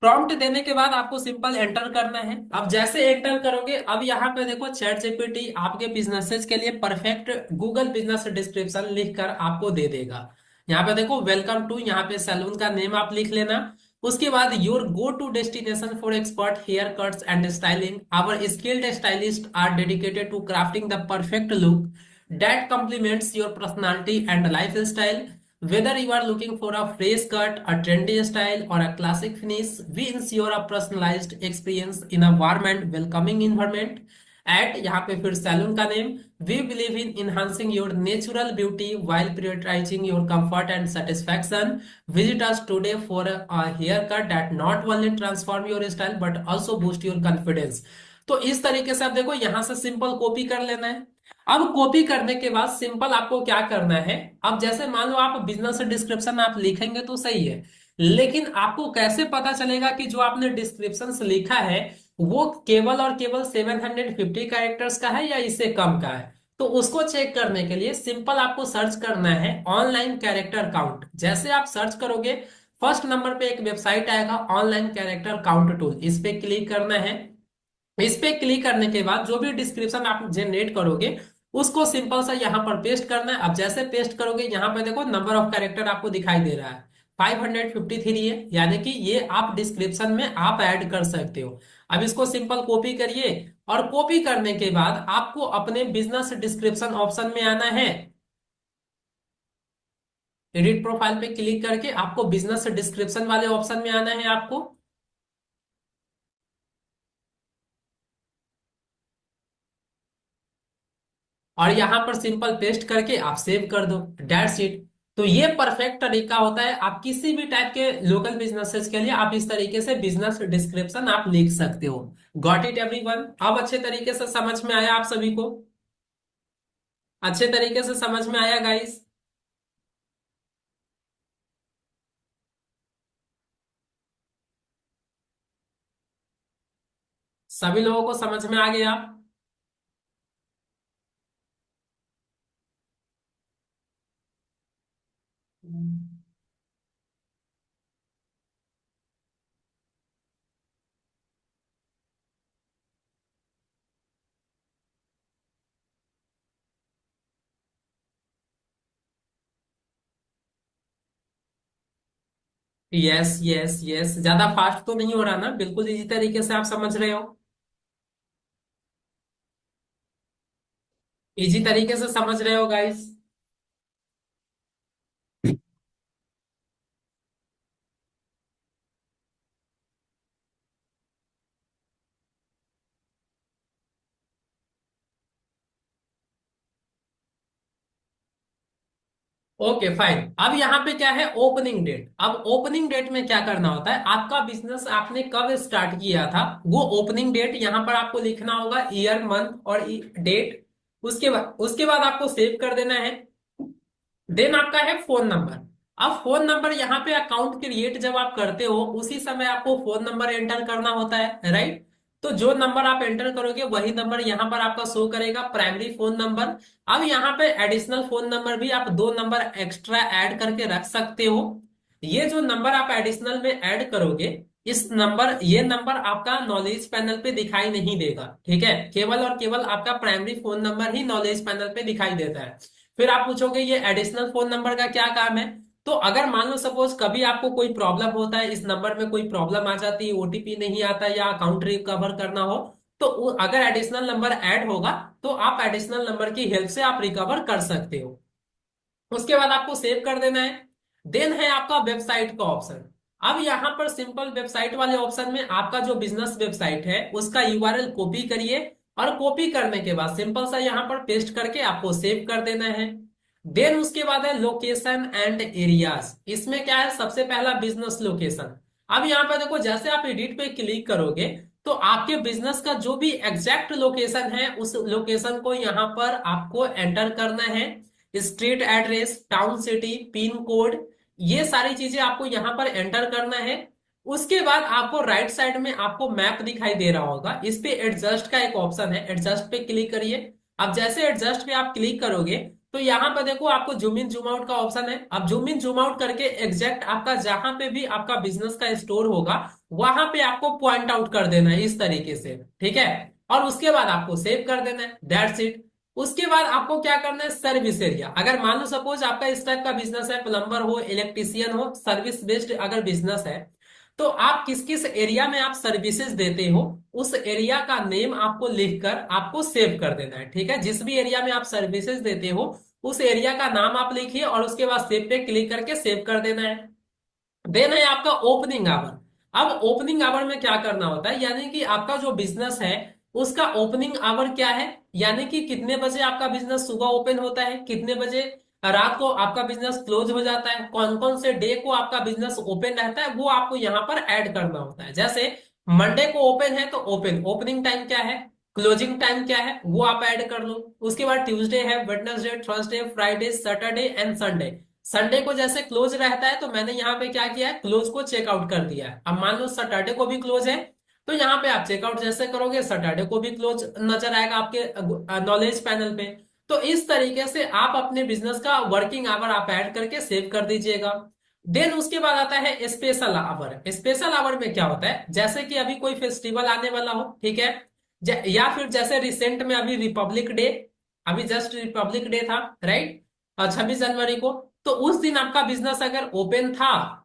Speaker 1: प्रॉम्प्ट देने के बाद आपको सिंपल एंटर करना है। अब जैसे एंटर करोगे, अब यहाँ पे देखो चैट जीपीटी आपके बिजनेसेस के लिए परफेक्ट गूगल बिजनेस डिस्क्रिप्शन लिख कर आपको दे देगा। यहाँ पे देखो वेलकम टू, यहाँ पे सैलून का नेम आप लिख लेना। उसके बाद your go to destination for expert hair cuts and styling, our skilled stylist are dedicated to crafting the perfect look that complements your personality and lifestyle. Whether you are looking for a fresh cut, a trendy style, or a classic finish, we ensure a personalized experience in a warm and welcoming environment. At यहाँ पे फिर salon का name, we believe in enhancing your natural beauty while prioritizing your comfort and satisfaction. Visit us today for a haircut that not only transform your style but also boost your confidence. तो इस तरीके से आप देखो, यहाँ से simple copy कर लेना है। अब कॉपी करने के बाद सिंपल आपको क्या करना है, अब जैसे मान लो आप बिजनेस डिस्क्रिप्शन आप लिखेंगे तो सही है, लेकिन आपको कैसे पता चलेगा कि जो आपने डिस्क्रिप्शन लिखा है वो केवल और केवल 750 कैरेक्टर्स का है या इससे कम का है। तो उसको चेक करने के लिए सिंपल आपको सर्च करना है ऑनलाइन कैरेक्टर काउंट। जैसे आप सर्च करोगे, फर्स्ट नंबर पे एक वेबसाइट आएगा ऑनलाइन कैरेक्टर काउंट टूल, इस पे क्लिक करना है। इस पे क्लिक करने के बाद जो भी डिस्क्रिप्शन आप जनरेट करोगे उसको सिंपल सा यहाँ पर पेस्ट करना है। अब जैसे पेस्ट करोगे, यहाँ पे देखो नंबर ऑफ कैरेक्टर आपको दिखाई दे रहा है 553 है, यानी कि ये आप डिस्क्रिप्शन में आप ऐड कर सकते हो। अब इसको सिंपल कॉपी करिए, और कॉपी करने के बाद आपको अपने बिजनेस डिस्क्रिप्शन ऑप्शन में आना है। एडिट प्रोफाइल पे क्लिक करके आपको बिजनेस डिस्क्रिप्शन वाले ऑप्शन में आना है आपको। और यहां पर सिंपल पेस्ट करके आप सेव कर दो, दैट्स इट। तो ये परफेक्ट तरीका होता है, आप किसी भी टाइप के लोकल बिजनेसेस के लिए आप इस तरीके से बिजनेस डिस्क्रिप्शन आप लिख सकते हो। Got it everyone? अब अच्छे तरीके से समझ में आया आप सभी को? अच्छे तरीके से समझ में आया गाइस? सभी लोगों को समझ में आ गया? यस यस यस, ज्यादा फास्ट तो नहीं हो रहा ना? बिल्कुल इसी तरीके से आप समझ रहे हो? इजी तरीके से समझ रहे हो गाइस? Okay fine. अब यहाँ पे क्या है, ओपनिंग डेट। अब ओपनिंग डेट में क्या करना होता है, आपका बिजनेस आपने कब स्टार्ट किया था वो ओपनिंग डेट यहाँ पर आपको लिखना होगा, ईयर मंथ और डेट। उसके बाद आपको सेव कर देना है। देन आपका है फोन नंबर। अब फोन नंबर यहाँ पे अकाउंट क्रिएट जब आप करते हो उसी समय आपको फोन नंबर एंटर करना होता है, राइट? तो जो नंबर आप एंटर करोगे वही नंबर यहाँ पर आपका शो करेगा, प्राइमरी फोन नंबर। अब यहाँ पे एडिशनल फोन नंबर भी आप दो नंबर एक्स्ट्रा ऐड करके रख सकते हो। ये जो नंबर आप एडिशनल में ऐड करोगे, ये नंबर आपका नॉलेज पैनल पे दिखाई नहीं देगा, ठीक है? केवल और केवल आपका प्राइमरी फोन नंबर ही नॉलेज पैनल पे दिखाई देता है। फिर आप पूछोगे ये एडिशनल फोन नंबर का क्या काम है? तो अगर मान लो सपोज कभी आपको कोई प्रॉब्लम होता है, इस नंबर में कोई प्रॉब्लम आ जाती है, ओटीपी नहीं आता या अकाउंट रिकवर करना हो, तो अगर एडिशनल नंबर ऐड होगा तो आप एडिशनल नंबर की हेल्प से आप रिकवर कर सकते हो। उसके बाद आपको सेव कर देना है। देन है आपका वेबसाइट का ऑप्शन। अब यहाँ पर सिंपल वेबसाइट वाले ऑप्शन में आपका जो बिजनेस वेबसाइट है उसका यूआरएल कॉपी करिए, और कॉपी करने के बाद सिंपल सा यहाँ पर पेस्ट करके आपको सेव कर देना है। देन उसके बाद है लोकेशन एंड एरियाज। इसमें क्या है, सबसे पहला बिजनेस लोकेशन। अब यहाँ पर देखो, जैसे आप एडिट पे क्लिक करोगे तो आपके बिजनेस का जो भी एग्जैक्ट लोकेशन है उस लोकेशन को यहाँ पर आपको एंटर करना है। Street address, town city, pin code, ये सारी चीजें आपको यहाँ पर एंटर करना है। उसके बाद आपको राइट साइड में आपको मैप दिखाई दे रहा होगा, इस पे एडजस्ट का एक ऑप्शन है, एडजस्ट पे क्लिक करिए। अब जैसे एडजस्ट पे आप क्लिक करोगे तो यहाँ पर देखो आपको जूम इन जूम आउट का ऑप्शन है। अब जूम इन जूम आउट करके एग्जैक्ट आपका जहां पे भी आपका बिजनेस का स्टोर होगा वहां पे आपको पॉइंट आउट कर देना है इस तरीके से, ठीक है। और उसके बाद आपको सेव कर देना है, दैट्स इट। उसके बाद आपको क्या करना है, सर्विस एरिया। अगर मान लो सपोज आपका इस टाइप का बिजनेस है, प्लम्बर हो, इलेक्ट्रिशियन हो, सर्विस बेस्ड अगर बिजनेस है, तो आप किस किस एरिया में आप सर्विसेज देते हो उस एरिया का नेम आपको लिखकर आपको सेव कर देना है, ठीक है। जिस भी एरिया में आप सर्विसेज देते हो उस एरिया का नाम आप लिखिए और उसके बाद सेव पे क्लिक करके सेव कर देना है। देन है आपका ओपनिंग आवर। अब ओपनिंग आवर में क्या करना होता है, यानी कि आपका जो बिजनेस है उसका ओपनिंग आवर क्या है, यानी कि कितने बजे आपका बिजनेस सुबह ओपन होता है, कितने बजे रात को आपका बिजनेस क्लोज हो जाता है, कौन कौन से डे को आपका बिजनेस ओपन रहता है, वो आपको यहाँ पर ऐड करना होता है। जैसे मंडे को ओपन है तो ओपनिंग टाइम क्या है, क्लोजिंग टाइम क्या है, वो आप ऐड कर लो। उसके बाद ट्यूसडे है, Wednesday, Thursday, Friday, Saturday and Sunday. Sunday को जैसे क्लोज रहता है तो मैंने यहाँ पे क्या किया है, क्लोज को चेकआउट कर दिया है। अब मान लो सैटरडे को भी क्लोज है तो यहाँ पे आप चेकआउट जैसे करोगे सैटरडे को भी क्लोज नजर आएगा आपके नॉलेज पैनल पे। तो इस तरीके से आप अपने बिजनेस का वर्किंग आवर आप ऐड करके सेव कर दीजिएगा। देन उसके बाद आता है स्पेशल आवर। स्पेशल आवर में क्या होता है, जैसे कि अभी कोई फेस्टिवल आने वाला हो, ठीक है, या फिर जैसे रिसेंट में अभी रिपब्लिक डे, अभी जस्ट रिपब्लिक डे था, राइट, 26 जनवरी को। तो उस दिन आपका बिजनेस अगर ओपन था,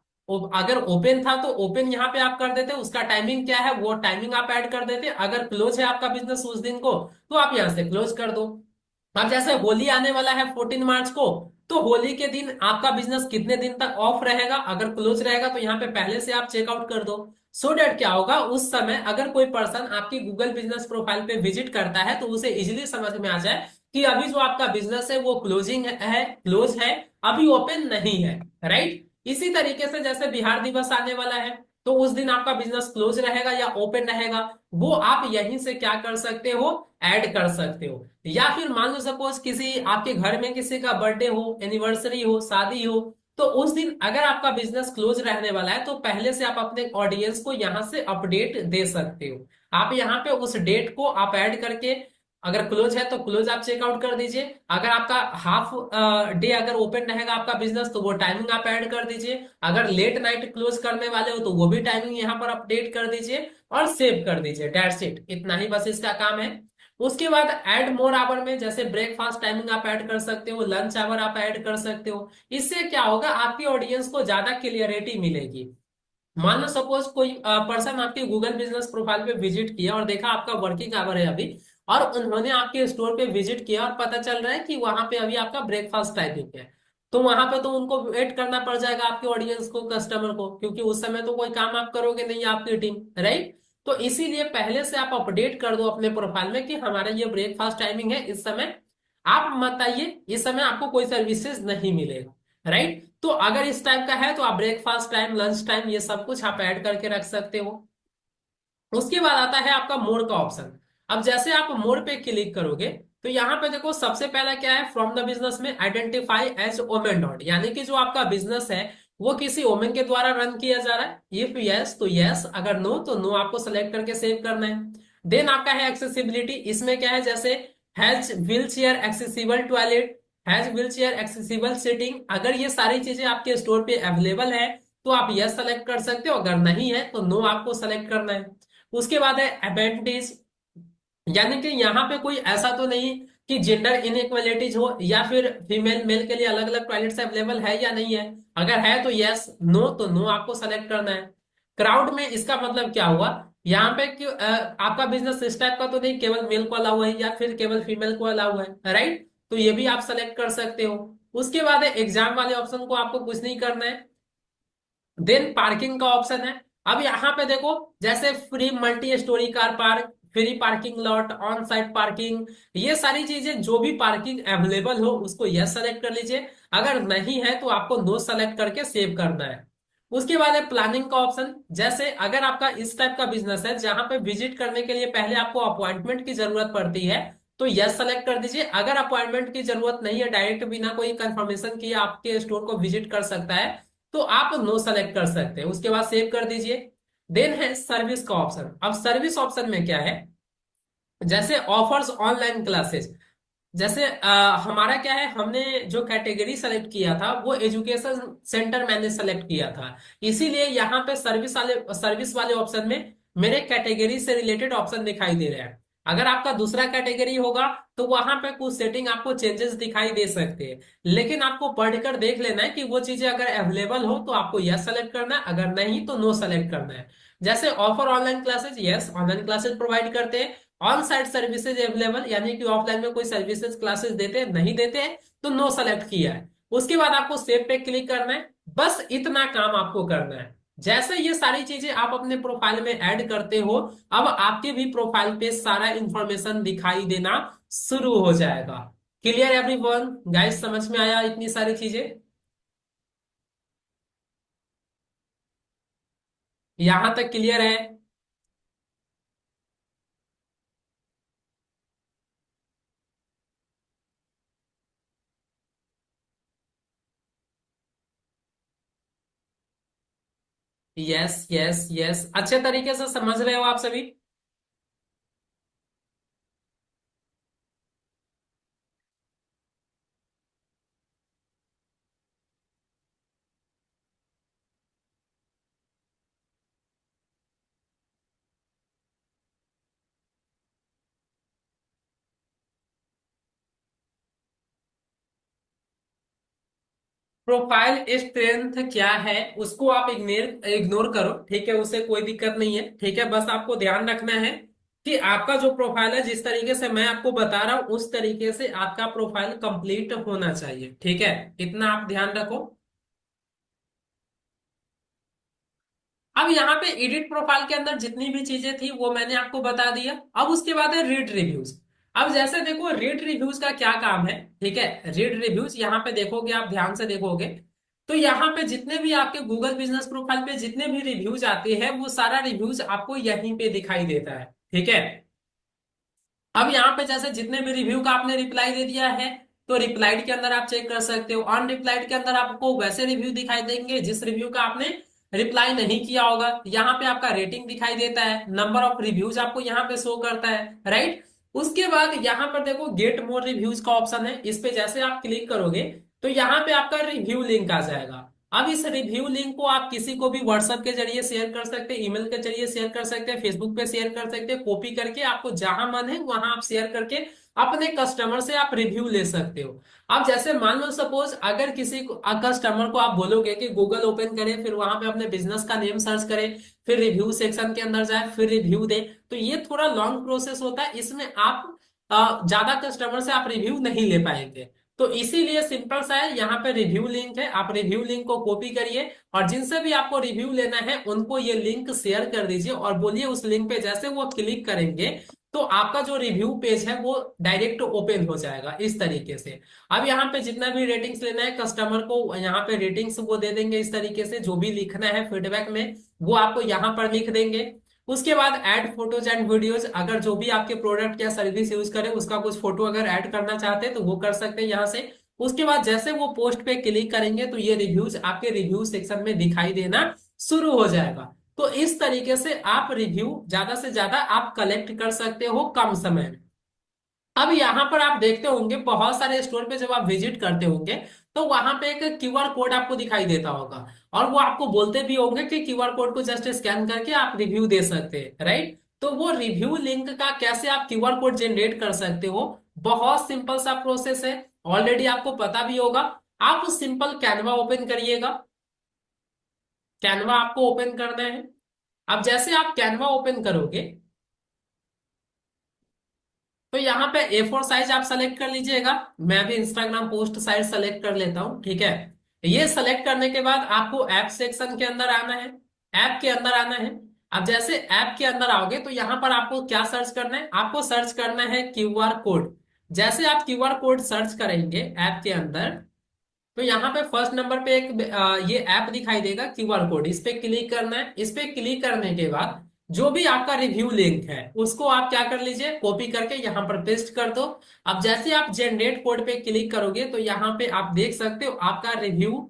Speaker 1: अगर ओपन था तो ओपन यहाँ पे आप कर देते, उसका टाइमिंग क्या है वो टाइमिंग आप ऐड कर देते। अगर क्लोज है आपका बिजनेस उस दिन को तो आप यहाँ से क्लोज कर दो। अब जैसे होली आने वाला है 14 मार्च को, तो होली के दिन आपका बिजनेस कितने दिन तक ऑफ रहेगा, अगर क्लोज रहेगा तो यहाँ पे पहले से आप चेकआउट कर दो। सो डेट क्या होगा, उस समय अगर कोई पर्सन आपकी गूगल बिजनेस प्रोफाइल पे विजिट करता है तो उसे इजिली समझ में आ जाए कि अभी जो आपका बिजनेस है वो क्लोजिंग है, क्लोज है, अभी ओपन नहीं है, राइट। इसी तरीके से जैसे बिहार दिवस आने वाला है तो उस दिन आपका बिजनेस क्लोज रहेगा या ओपन रहेगा, वो आप यहीं से क्या कर सकते हो, ऐड कर सकते हो। या फिर मान लो सपोज किसी आपके घर में किसी का बर्थडे हो, एनिवर्सरी हो, शादी हो, तो उस दिन अगर आपका बिजनेस क्लोज रहने वाला है तो पहले से आप अपने ऑडियंस को यहां से अपडेट दे सकते हो। आप यहाँ पे उस डेट को आप ऐड करके, अगर क्लोज है तो क्लोज आप चेकआउट कर दीजिए, अगर आपका हाफ डे अगर ओपन रहेगा आपका बिजनेस तो वो टाइमिंग आप ऐड कर दीजिए, अगर लेट नाइट क्लोज करने वाले हो तो वो भी टाइमिंग यहाँ पर अपडेट कर दीजिए और सेव कर दीजिए, दैट्स इट, इतना ही बस इसका काम है। उसके बाद ऐड मोर आवर में जैसे ब्रेकफास्ट टाइमिंग आप ऐड कर सकते हो, लंच आवर आप ऐड कर सकते हो। इससे क्या होगा, आपकी ऑडियंस को ज्यादा क्लियरिटी मिलेगी। मान लो सपोज कोई पर्सन आपके गूगल बिजनेस प्रोफाइल पे विजिट किया और देखा आपका वर्किंग आवर है अभी, और उन्होंने आपके स्टोर पे विजिट किया और पता चल रहा है कि वहां पे अभी आपका ब्रेकफास्ट टाइमिंग है, तो वहां पे तो उनको वेट करना पड़ जाएगा आपके ऑडियंस को, कस्टमर को, क्योंकि उस समय तो कोई काम आप करोगे नहीं आपकी टीम, राइट। तो इसीलिए पहले से आप अपडेट कर दो अपने प्रोफाइल में कि हमारा ये ब्रेकफास्ट टाइमिंग है, इस समय आप मत आइए, इस समय आपको कोई सर्विसेज नहीं मिलेगा, राइट। तो अगर इस टाइप का है तो आप ब्रेकफास्ट टाइम, लंच टाइम, ये सब कुछ आप ऐड करके रख सकते हो। उसके बाद आता है आपका मोर का ऑप्शन। अब जैसे आप मोर पे क्लिक करोगे तो यहाँ पे देखो सबसे पहला क्या है, फ्रॉम द बिजनेस में आइडेंटिफाई एज ओमेन डॉट, यानी कि जो आपका बिजनेस है वो किसी ओमेन के द्वारा रन किया जा रहा है, इफ यस तो यस, अगर नो तो नो आपको सेलेक्ट करके सेव करना है। देन आपका है एक्सेसिबिलिटी। इसमें क्या है, जैसे has wheel chair accessible toilet, has wheel chair accessible seating, अगर ये सारी चीजें आपके स्टोर पे अवेलेबल है तो आप यस सेलेक्ट कर सकते हो, अगर नहीं है तो नो आपको सेलेक्ट करना है। उसके बाद है एडवांटेज, यानी कि यहाँ पे कोई ऐसा तो नहीं कि जेंडर इनइक्वालिटीज हो या फिर फीमेल मेल के लिए अलग अलग टॉयलेट्स अवेलेबल है या नहीं है, अगर है तो यस, नो तो नो आपको सेलेक्ट करना है। क्राउड में इसका मतलब क्या हुआ, यहाँ पे कि आपका बिजनेस इस टाइप का तो नहीं केवल मेल को अलाउ है या फिर केवल फीमेल को अलाउ है, राइट, तो ये भी आप सेलेक्ट कर सकते हो। उसके बाद है एग्जाम वाले ऑप्शन को आपको कुछ नहीं करना है। देन पार्किंग का ऑप्शन है। अब यहाँ पे देखो, जैसे free multi storey car park, free parking lot, on site parking, ये सारी चीजें जो भी पार्किंग अवेलेबल हो उसको यस सेलेक्ट कर लीजिए। अगर नहीं है तो आपको नो सेलेक्ट करके सेव करना है। उसके बाद है प्लानिंग का ऑप्शन। जैसे अगर आपका इस टाइप का बिजनेस है जहां पे विजिट करने के लिए पहले आपको अपॉइंटमेंट की जरूरत पड़ती है, तो यस सेलेक्ट कर दीजिए। अगर अपॉइंटमेंट की जरूरत नहीं है, डायरेक्ट बिना कोई कंफर्मेशन किए आपके स्टोर को विजिट कर सकता है, तो आप नो सेलेक्ट कर सकते हैं। उसके बाद सेव कर दीजिए। देन है सर्विस का ऑप्शन। अब सर्विस ऑप्शन में क्या है, जैसे ऑफर्स ऑनलाइन क्लासेस, जैसे हमारा क्या है, हमने जो कैटेगरी सेलेक्ट किया था वो एजुकेशन सेंटर मैंने सेलेक्ट किया था, इसीलिए यहाँ पे सर्विस वाले ऑप्शन में मेरे कैटेगरी से रिलेटेड ऑप्शन दिखाई दे रहे हैं। अगर आपका दूसरा कैटेगरी होगा तो वहां पे कुछ सेटिंग आपको चेंजेस दिखाई दे सकते हैं, लेकिन आपको पढ़कर देख लेना है कि वो चीजें अगर अवेलेबल हो तो आपको यस सेलेक्ट करना है, अगर नहीं तो नो सेलेक्ट करना है। जैसे offer online classes, yes online classes provide करते हैं। ऑन साइट सर्विसेज अवेलेबल, यानी कि ऑफलाइन में कोई सर्विसेज क्लासेस देते हैं नहीं देते हैं, तो नो सेलेक्ट किया है। उसके बाद आपको सेव पे क्लिक करना है। बस इतना काम आपको करना है। जैसे ये सारी चीजें आप अपने प्रोफाइल में ऐड करते हो, अब आपके भी प्रोफाइल पे सारा इंफॉर्मेशन दिखाई देना शुरू हो जाएगा। क्लियर एवरीवन, गाइस समझ में आया इतनी सारी चीजें? यहां तक क्लियर है? यस यस यस, अच्छे तरीके से समझ रहे हो आप सभी? प्रोफाइल स्ट्रेंथ क्या है उसको आप इग्नोर इग्नोर करो, ठीक है, उसे कोई दिक्कत नहीं है, ठीक है, बस आपको ध्यान रखना है कि आपका जो प्रोफाइल है जिस तरीके से मैं आपको बता रहा हूं उस तरीके से आपका प्रोफाइल कंप्लीट होना चाहिए, ठीक है, इतना आप ध्यान रखो। अब यहाँ पे एडिट प्रोफाइल के अंदर जितनी भी चीजें थी वो मैंने आपको बता दिया। अब उसके बाद है रीड रिव्यूज। अब जैसे देखो रीड रिव्यूज का क्या काम है, ठीक है, रीड रिव्यूज यहाँ पे देखोगे, आप ध्यान से देखोगे तो यहाँ पे जितने भी आपके गूगल बिजनेस प्रोफाइल पे जितने भी रिव्यूज आते हैं वो सारा रिव्यूज आपको यहीं पे दिखाई देता है, ठीक है। अब यहाँ पे जैसे जितने भी रिव्यू का आपने रिप्लाई दे दिया है, तो रिप्लाइड के अंदर आप चेक कर सकते हो। ऑन रिप्लाइड के अंदर आपको वैसे रिव्यू दिखाई देंगे जिस रिव्यू का आपने रिप्लाई नहीं किया होगा। यहाँ पे आपका रेटिंग दिखाई देता है, नंबर ऑफ रिव्यूज आपको यहाँ पे शो करता है, राइट। उसके बाद यहाँ पर देखो गेट मोर रिव्यूज का ऑप्शन है, इस पे जैसे आप क्लिक करोगे तो यहाँ पे आपका रिव्यू लिंक आ जाएगा। अब इस रिव्यू लिंक को आप किसी को भी व्हाट्सएप के जरिए शेयर कर सकते हैं, ईमेल के जरिए शेयर कर सकते हैं, फेसबुक पे शेयर कर सकते हैं, कॉपी करके आपको जहां मन है वहां आप शेयर करके अपने कस्टमर से आप रिव्यू ले सकते हो। अब जैसे मान लो सपोज अगर किसी को कस्टमर को आप बोलोगे कि गूगल ओपन करे, फिर वहां पे अपने बिजनेस का नेम सर्च करे, फिर रिव्यू सेक्शन के अंदर जाए, फिर रिव्यू दे, तो ये थोड़ा लॉन्ग प्रोसेस होता है, इसमें आप ज्यादा कस्टमर से आप रिव्यू नहीं ले पाएंगे। तो इसीलिए सिंपल सा है, यहाँ पे रिव्यू लिंक है, आप रिव्यू लिंक को कॉपी करिए और जिनसे भी आपको रिव्यू लेना है उनको ये लिंक शेयर कर दीजिए और बोलिए उस लिंक पे जैसे वो क्लिक करेंगे तो आपका जो रिव्यू पेज है वो डायरेक्ट ओपन हो जाएगा इस तरीके से। अब यहाँ पे जितना भी रेटिंग्स लेना है कस्टमर को, यहाँ पे रेटिंग्स वो दे देंगे इस तरीके से, जो भी लिखना है फीडबैक में वो आपको यहाँ पर लिख देंगे। उसके बाद ऐड फोटोज एंड वीडियोज, अगर जो भी आपके प्रोडक्ट या सर्विस यूज करे उसका कुछ फोटो अगर ऐड करना चाहते हैं तो वो कर सकते हैं यहाँ से। उसके बाद जैसे वो पोस्ट पे क्लिक करेंगे तो ये रिव्यूज आपके रिव्यू सेक्शन में दिखाई देना शुरू हो जाएगा। तो इस तरीके से आप रिव्यू ज्यादा से ज्यादा आप कलेक्ट कर सकते हो कम समय में। अब यहाँ पर आप देखते होंगे बहुत सारे स्टोर पे जब आप विजिट करते होंगे तो वहां पे एक क्यूआर कोड आपको दिखाई देता होगा और वो आपको बोलते भी होंगे कि क्यूआर कोड को जस्ट स्कैन करके आप रिव्यू दे सकते हैं, राइट। तो वो रिव्यू लिंक का कैसे आप क्यूआर कोड जनरेट कर सकते हो, बहुत सिंपल सा प्रोसेस है, ऑलरेडी आपको पता भी होगा। आप सिंपल कैनवा ओपन करिएगा। कैनवा आपको ओपन करना है। अब जैसे आप कैनवा ओपन करोगे तो यहाँ पे A4 साइज आप सेलेक्ट कर लीजिएगा। मैं भी इंस्टाग्राम पोस्ट साइज सेलेक्ट कर लेता हूँ, ठीक है। ये सेलेक्ट करने के बाद आपको ऐप सेक्शन के अंदर आना है। ऐप के अंदर आना है। अब जैसे ऐप के अंदर आओगे तो यहाँ पर आपको क्या सर्च करना है, आपको सर्च करना है क्यूआर कोड। जैसे आप क्यूआर कोड सर्च करेंगे ऐप के अंदर तो यहाँ पे फर्स्ट नंबर पे एक ये ऐप दिखाई देगा क्यूआर कोड, इस पे क्लिक करना है। इस पे क्लिक करने के बाद जो भी आपका रिव्यू लिंक है उसको आप क्या कर लीजिए, कॉपी करके यहाँ पर पेस्ट कर दो। अब जैसे आप जनरेट कोड पे क्लिक करोगे तो यहाँ पे आप देख सकते हो आपका रिव्यू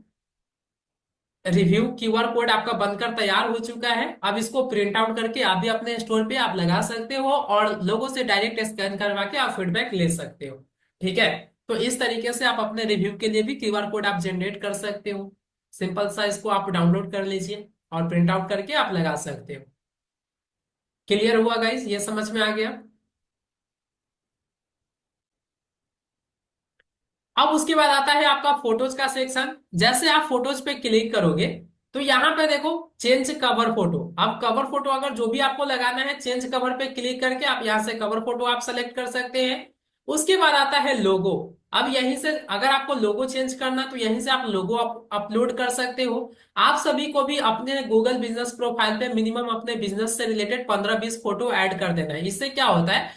Speaker 1: रिव्यू क्यूआर कोड आपका बनकर तैयार हो चुका है। अब इसको प्रिंट आउट करके आप भी अपने स्टोर पे आप लगा सकते हो और लोगों से डायरेक्ट स्कैन करवा के आप फीडबैक ले सकते हो, ठीक है। तो इस तरीके से आप अपने रिव्यू के लिए भी क्यूआर कोड आप जनरेट कर सकते हो। सिंपल सा इसको आप डाउनलोड कर लीजिए और प्रिंट आउट करके आप लगा सकते हो। क्लियर हुआ गाइस, ये समझ में आ गया। अब उसके बाद आता है आपका फोटोज का सेक्शन। जैसे आप फोटोज पे क्लिक करोगे तो यहाँ पे देखो चेंज कवर फोटो। अब कवर फोटो अगर जो भी आपको लगाना है, चेंज कवर पे क्लिक करके आप यहाँ से कवर फोटो आप सेलेक्ट कर सकते हैं। उसके बाद आता है लोगो। अब यहीं से अगर आपको लोगो चेंज करना तो यहीं से आप लोगो अपलोड कर सकते हो। आप सभी को भी अपने गूगल बिजनेस प्रोफाइल पे मिनिमम अपने बिजनेस से रिलेटेड 15-20 फोटो ऐड कर देना है। इससे क्या होता है,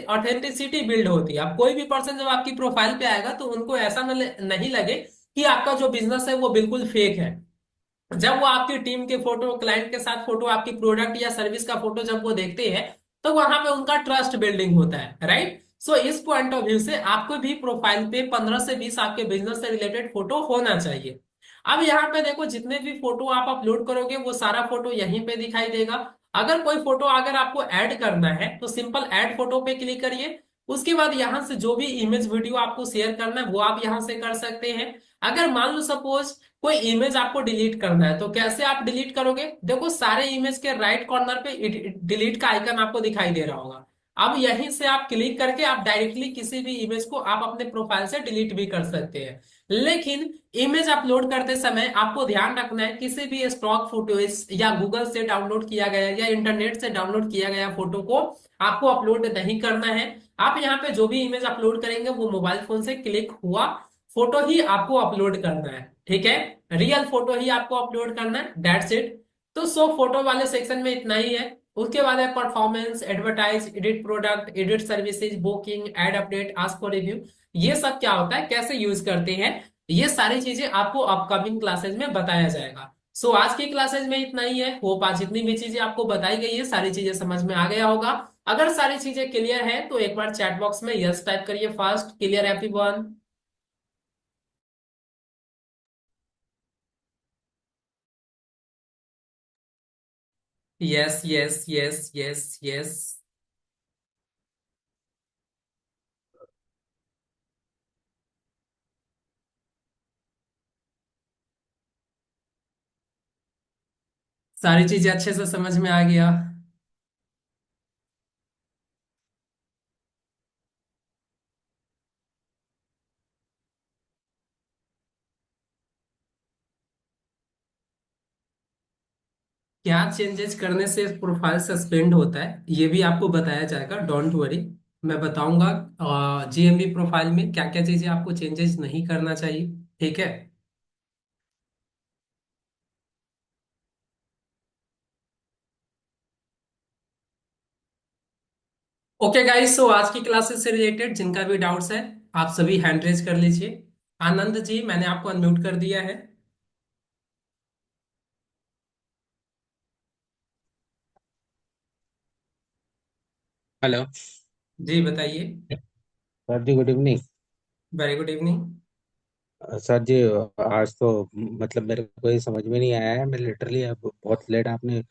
Speaker 1: ऑथेंटिसिटी बिल्ड होती है। अब कोई भी पर्सन जब आपकी प्रोफाइल पे आएगा तो उनको ऐसा नहीं लगे कि आपका जो बिजनेस है वो बिल्कुल फेक है। जब वो आपकी टीम के फोटो, क्लाइंट के साथ फोटो, आपकी प्रोडक्ट या सर्विस का फोटो जब वो देखते हैं तो वहां पे उनका ट्रस्ट बिल्डिंग होता है, राइट। सो इस पॉइंट ऑफ व्यू से आपको भी प्रोफाइल पे 15 से 20 आपके बिजनेस से रिलेटेड फोटो होना चाहिए। अब यहाँ पे देखो जितने भी फोटो आप अपलोड करोगे वो सारा फोटो यहीं पे दिखाई देगा। अगर कोई फोटो अगर आपको ऐड करना है तो सिंपल ऐड फोटो पे क्लिक करिए। उसके बाद यहाँ से जो भी इमेज वीडियो आपको शेयर करना है वो आप यहाँ से कर सकते हैं। अगर मान लो सपोज कोई इमेज आपको डिलीट करना है तो कैसे आप डिलीट करोगे, देखो सारे इमेज के राइट कॉर्नर पे डिलीट का आइकन आपको दिखाई दे रहा होगा। अब यहीं से आप क्लिक करके आप डायरेक्टली किसी भी इमेज को आप अपने प्रोफाइल से डिलीट भी कर सकते हैं। लेकिन इमेज अपलोड करते समय आपको ध्यान रखना है किसी भी स्टॉक फोटोज या गूगल से डाउनलोड किया गया या इंटरनेट से डाउनलोड किया गया फोटो को आपको अपलोड नहीं करना है। आप यहाँ पे जो भी इमेज अपलोड करेंगे वो मोबाइल फोन से क्लिक हुआ फोटो ही आपको अपलोड करना है, ठीक है। रियल फोटो ही आपको अपलोड करना है, दैट्स इट। तो सो फोटो वाले सेक्शन में इतना ही है। उसके बाद है performance, advertise, edit product, edit services, booking, add update, ask for review. ये सब क्या होता है, कैसे यूज करते हैं, ये सारी चीजें आपको अपकमिंग क्लासेज में बताया जाएगा। सो आज की क्लासेज में इतना ही है। होप आज जितनी भी चीजें आपको बताई गई है सारी चीजें समझ में आ गया होगा। अगर सारी चीजें क्लियर है तो एक बार चैट बॉक्स में यस टाइप करिए fast, clear everyone. Yes yes yes yes yes. सारी चीजें अच्छे से समझ में आ गया। क्या चेंजेस करने से प्रोफाइल सस्पेंड होता है ये भी आपको बताया जाएगा, डोंट वरी। मैं बताऊंगा जीएमबी प्रोफाइल में क्या क्या चीजें आपको चेंजेस नहीं करना चाहिए, ठीक है। ओके गाइस, सो आज की क्लासेस से रिलेटेड जिनका भी डाउट्स है आप सभी हैंड रेज कर लीजिए। आनंद जी मैंने आपको अनम्यूट कर दिया है।
Speaker 2: हेलो
Speaker 1: जी बताइए।
Speaker 2: सर जी, good evening.
Speaker 1: Very good evening.
Speaker 2: Sir जी, आज तो मतलब मेरे को ये समझ में नहीं आया है। मैं लिटरली अब बहुत लेट आपने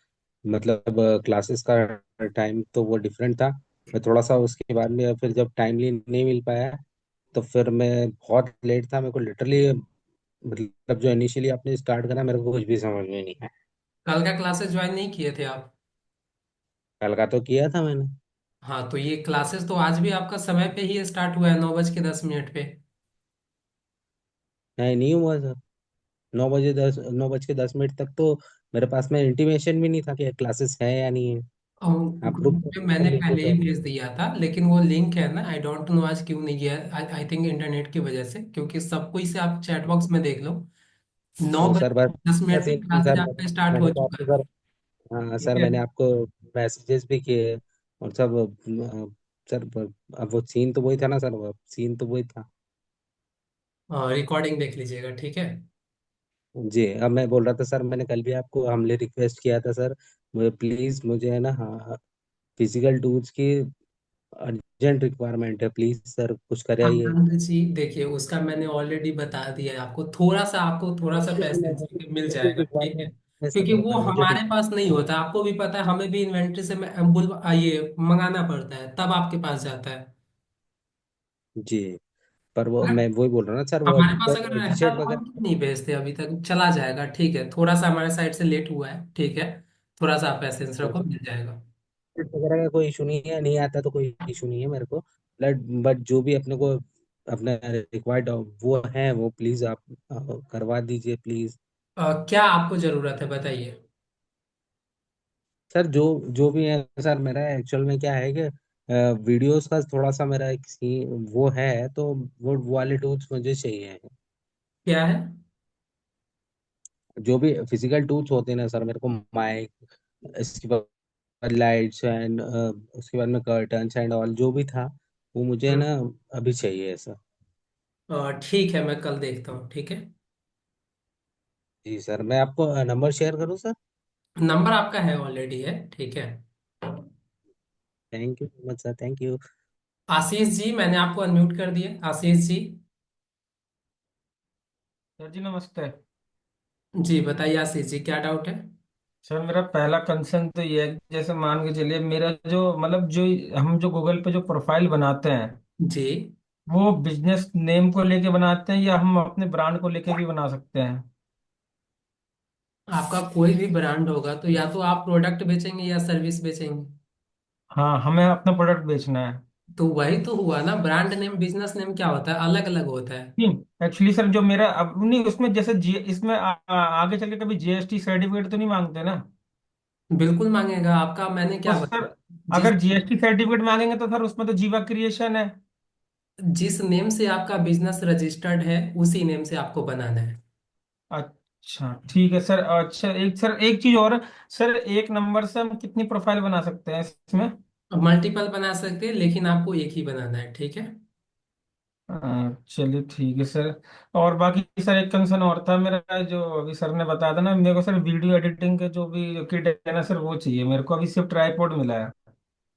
Speaker 2: मतलब क्लासेस का टाइम तो वो डिफरेंट था। मैं थोड़ा सा उसके बाद में फिर जब टाइमली नहीं मिल पाया तो फिर मैं बहुत लेट था। मेरे को लिटरली मतलब जो इनिशियली आपने स्टार्ट करा मेरे को कुछ भी समझ में नहीं आया।
Speaker 1: कल का क्लासेस ज्वाइन नहीं किए थे आप?
Speaker 2: कल का तो किया था मैंने।
Speaker 1: हाँ तो ये क्लासेस तो आज भी आपका समय पे ही स्टार्ट हुआ है, 9:10 पे।
Speaker 2: नहीं हुआ सर। 9 बज के 10 मिनट तक तो मेरे पास में इंटीमेशन भी नहीं था कि क्लासेस है या नहीं है। आप ग्रुप
Speaker 1: ग्रुप
Speaker 2: में
Speaker 1: पे
Speaker 2: कर
Speaker 1: मैंने
Speaker 2: लीजिए
Speaker 1: पहले ही
Speaker 2: सर।
Speaker 1: भेज दिया था, लेकिन वो लिंक है ना, आई डोंट नो आज क्यों नहीं गया। आई थिंक इंटरनेट की वजह से, क्योंकि सब कोई से आप चैट बॉक्स में देख लो, नौ
Speaker 2: तो
Speaker 1: बज
Speaker 2: सर बस
Speaker 1: दस मिनट
Speaker 2: बस
Speaker 1: से
Speaker 2: नहीं
Speaker 1: क्लासेज
Speaker 2: सर,
Speaker 1: आपका स्टार्ट हो
Speaker 2: मैंने तो
Speaker 1: चुका
Speaker 2: आपको
Speaker 1: है।
Speaker 2: सर, हाँ
Speaker 1: ठीक
Speaker 2: सर
Speaker 1: है।
Speaker 2: मैंने आपको मैसेजेस भी किए और सब। सर अब वो सीन तो वही था ना सर, वो सीन तो वही था।
Speaker 1: रिकॉर्डिंग देख लीजिएगा, ठीक है।
Speaker 2: जी, अब मैं बोल रहा था सर, मैंने कल भी आपको हमले रिक्वेस्ट किया था सर, मुझे प्लीज, मुझे है ना, हाँ, फिजिकल टूल्स की अर्जेंट रिक्वायरमेंट है, प्लीज सर कुछ कराइए।
Speaker 1: आनंद जी देखिए, उसका मैंने ऑलरेडी बता दिया है आपको, आपको थोड़ा सा पैसेंस मिल
Speaker 2: इमीडिएट
Speaker 1: जाएगा, ठीक है।
Speaker 2: रिक्वायरमेंट है
Speaker 1: क्योंकि
Speaker 2: सर,
Speaker 1: वो
Speaker 2: इमीडिएट।
Speaker 1: हमारे पास नहीं होता, आपको भी पता है, हमें भी इन्वेंट्री से ये मंगाना पड़ता है, तब आपके पास जाता है।
Speaker 2: जी, पर वो
Speaker 1: अगर
Speaker 2: मैं वही बोल रहा हूँ ना सर, वो
Speaker 1: हमारे पास अगर रहता
Speaker 2: टी-शर्ट
Speaker 1: तो हम
Speaker 2: वगैरह।
Speaker 1: क्यों नहीं भेजते अभी तक, चला जाएगा, ठीक है। थोड़ा सा हमारे साइड से लेट हुआ है, ठीक है। थोड़ा सा पैसेंस रखो, मिल जाएगा।
Speaker 2: वगैरह का कोई इशू नहीं है, नहीं आता तो कोई इशू नहीं है मेरे को। बट जो भी अपने को अपना रिक्वायर्ड वो है, वो प्लीज आप करवा दीजिए प्लीज।
Speaker 1: क्या आपको जरूरत है बताइए।
Speaker 2: सर जो जो भी है सर, मेरा एक्चुअल में क्या है कि वीडियोस का थोड़ा सा मेरा एक वो है, तो वो वाले टूल्स मुझे चाहिए।
Speaker 1: क्या है?
Speaker 2: जो भी फिजिकल टूल्स होते हैं ना सर, मेरे को माइक, इसके बाद लाइट्स एंड उसके बाद में कर्टन्स एंड ऑल जो भी था, वो मुझे है ना
Speaker 1: हम्म।
Speaker 2: अभी चाहिए सर।
Speaker 1: ठीक है, मैं कल देखता हूँ, ठीक है।
Speaker 2: जी सर, मैं आपको नंबर शेयर करूँ सर?
Speaker 1: नंबर आपका है ऑलरेडी है, ठीक है।
Speaker 2: Thank you so much sir, thank you.
Speaker 1: Ashish ji, मैंने आपको अनम्यूट कर दिया, आशीष जी।
Speaker 3: सर जी नमस्ते।
Speaker 1: जी बताइए आशीष जी, क्या डाउट है?
Speaker 3: सर मेरा पहला कंसर्न तो ये है कि जैसे मान के चलिए मेरा जो मतलब जो हम जो गूगल पे जो प्रोफाइल बनाते हैं
Speaker 1: जी।
Speaker 3: वो बिजनेस नेम को लेके बनाते हैं या हम अपने ब्रांड को लेके भी बना सकते हैं?
Speaker 1: आपका कोई भी ब्रांड होगा तो या तो आप प्रोडक्ट बेचेंगे या सर्विस बेचेंगे।
Speaker 3: हाँ, हमें अपना प्रोडक्ट बेचना है।
Speaker 1: तो वही तो हुआ ना, ब्रांड नेम बिजनेस नेम क्या होता है, अलग अलग होता है।
Speaker 3: नहीं, एक्चुअली सर जो मेरा अब नहीं उसमें जैसे जी इसमें आगे चल के कभी जीएसटी सर्टिफिकेट तो नहीं मांगते ना?
Speaker 1: बिल्कुल मांगेगा आपका, मैंने
Speaker 3: तो
Speaker 1: क्या
Speaker 3: सर
Speaker 1: बताया। जिस
Speaker 3: अगर जीएसटी सर्टिफिकेट मांगेंगे तो सर उसमें तो जीवा क्रिएशन है।
Speaker 1: जिस नेम से आपका बिजनेस रजिस्टर्ड है, उसी नेम से आपको बनाना है।
Speaker 3: अच्छा ठीक है सर। अच्छा एक सर एक चीज और। सर एक नंबर से हम कितनी प्रोफाइल बना सकते हैं इसमें?
Speaker 1: मल्टीपल बना सकते हैं, लेकिन आपको एक ही बनाना है, ठीक है।
Speaker 3: चलिए ठीक है सर। और बाकी सर एक कंसर्न और था मेरा, जो अभी सर ने बताया था ना मेरे को, सर वीडियो एडिटिंग के जो भी किट है ना सर वो चाहिए मेरे को। अभी सिर्फ ट्राइपॉड मिला है।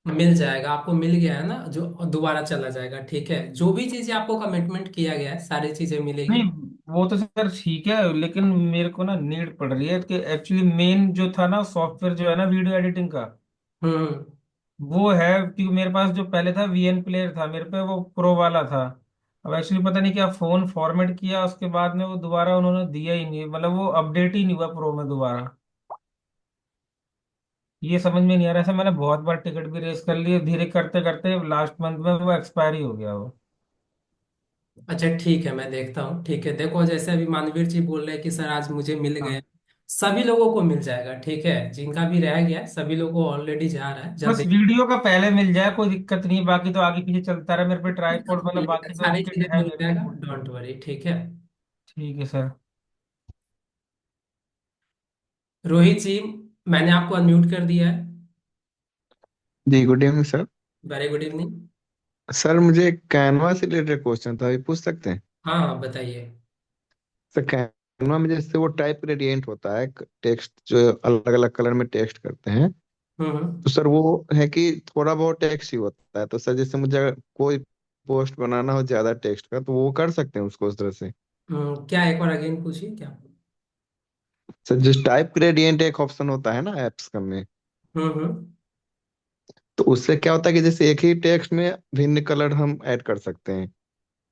Speaker 1: मिल जाएगा आपको, मिल गया है ना, जो दोबारा चला जाएगा, ठीक है। जो भी चीजें आपको कमिटमेंट किया गया है, सारी चीजें मिलेगी।
Speaker 3: नहीं वो तो सर ठीक है, लेकिन मेरे को ना नीड पड़ रही है कि एक्चुअली मेन जो था ना सॉफ्टवेयर जो है ना वीडियो एडिटिंग का,
Speaker 1: हम्म।
Speaker 3: वो है। क्योंकि मेरे पास जो पहले था वीएन प्लेयर था मेरे पे, वो प्रो वाला था। अब एक्चुअली पता नहीं क्या फोन फॉर्मेट किया उसके बाद में वो दोबारा उन्होंने दिया ही नहीं, मतलब वो अपडेट ही नहीं हुआ प्रो में दोबारा। ये समझ में नहीं आ रहा। ऐसा मैंने बहुत बार टिकट भी रेस कर लिए, धीरे करते करते लास्ट मंथ में वो एक्सपायरी हो गया वो।
Speaker 1: अच्छा ठीक है, मैं देखता हूँ, ठीक है। देखो जैसे अभी मानवीर जी बोल रहे हैं कि सर आज मुझे मिल गए,
Speaker 3: हाँ,
Speaker 1: सभी लोगों को मिल जाएगा, ठीक है। जिनका भी रह गया है, सभी लोगों को ऑलरेडी जा रहा है
Speaker 3: बस
Speaker 1: जल्दी।
Speaker 3: वीडियो का पहले मिल जाए कोई दिक्कत नहीं, बाकी तो आगे पीछे चलता रहा। मेरे पे ट्राईपोड मतलब
Speaker 1: मिलेगा,
Speaker 3: बाकी तो
Speaker 1: सारी
Speaker 3: किट
Speaker 1: चीजें
Speaker 3: है
Speaker 1: मिल
Speaker 3: मेरे
Speaker 1: जाएगा,
Speaker 3: पे।
Speaker 1: डोंट वरी, ठीक है।
Speaker 3: ठीक है सर।
Speaker 1: रोहित जी, मैंने आपको अनम्यूट कर दिया है।
Speaker 4: जी good evening sir.
Speaker 1: Very good evening.
Speaker 4: Sir मुझे कैनवा से रिलेटेड क्वेश्चन था, ये पूछ सकते हैं?
Speaker 1: हाँ हाँ बताइए।
Speaker 4: सर कैनवा में जैसे वो टाइप ग्रेडियंट होता है, टेक्स्ट जो अलग अलग कलर में टेक्स्ट करते हैं,
Speaker 1: हम्म।
Speaker 4: तो सर वो है कि थोड़ा बहुत टेक्स्ट ही होता है, तो सर जैसे मुझे अगर कोई पोस्ट बनाना हो ज्यादा टेक्स्ट का, तो वो कर सकते हैं उसको उस तरह से?
Speaker 1: क्या, एक बार अगेन पूछिए क्या।
Speaker 4: सर जो टाइप ग्रेडियंट एक ऑप्शन होता है ना एप्स का में,
Speaker 1: हम्म।
Speaker 4: तो उससे क्या होता है कि जैसे एक ही टेक्स्ट में भिन्न कलर हम ऐड कर सकते हैं,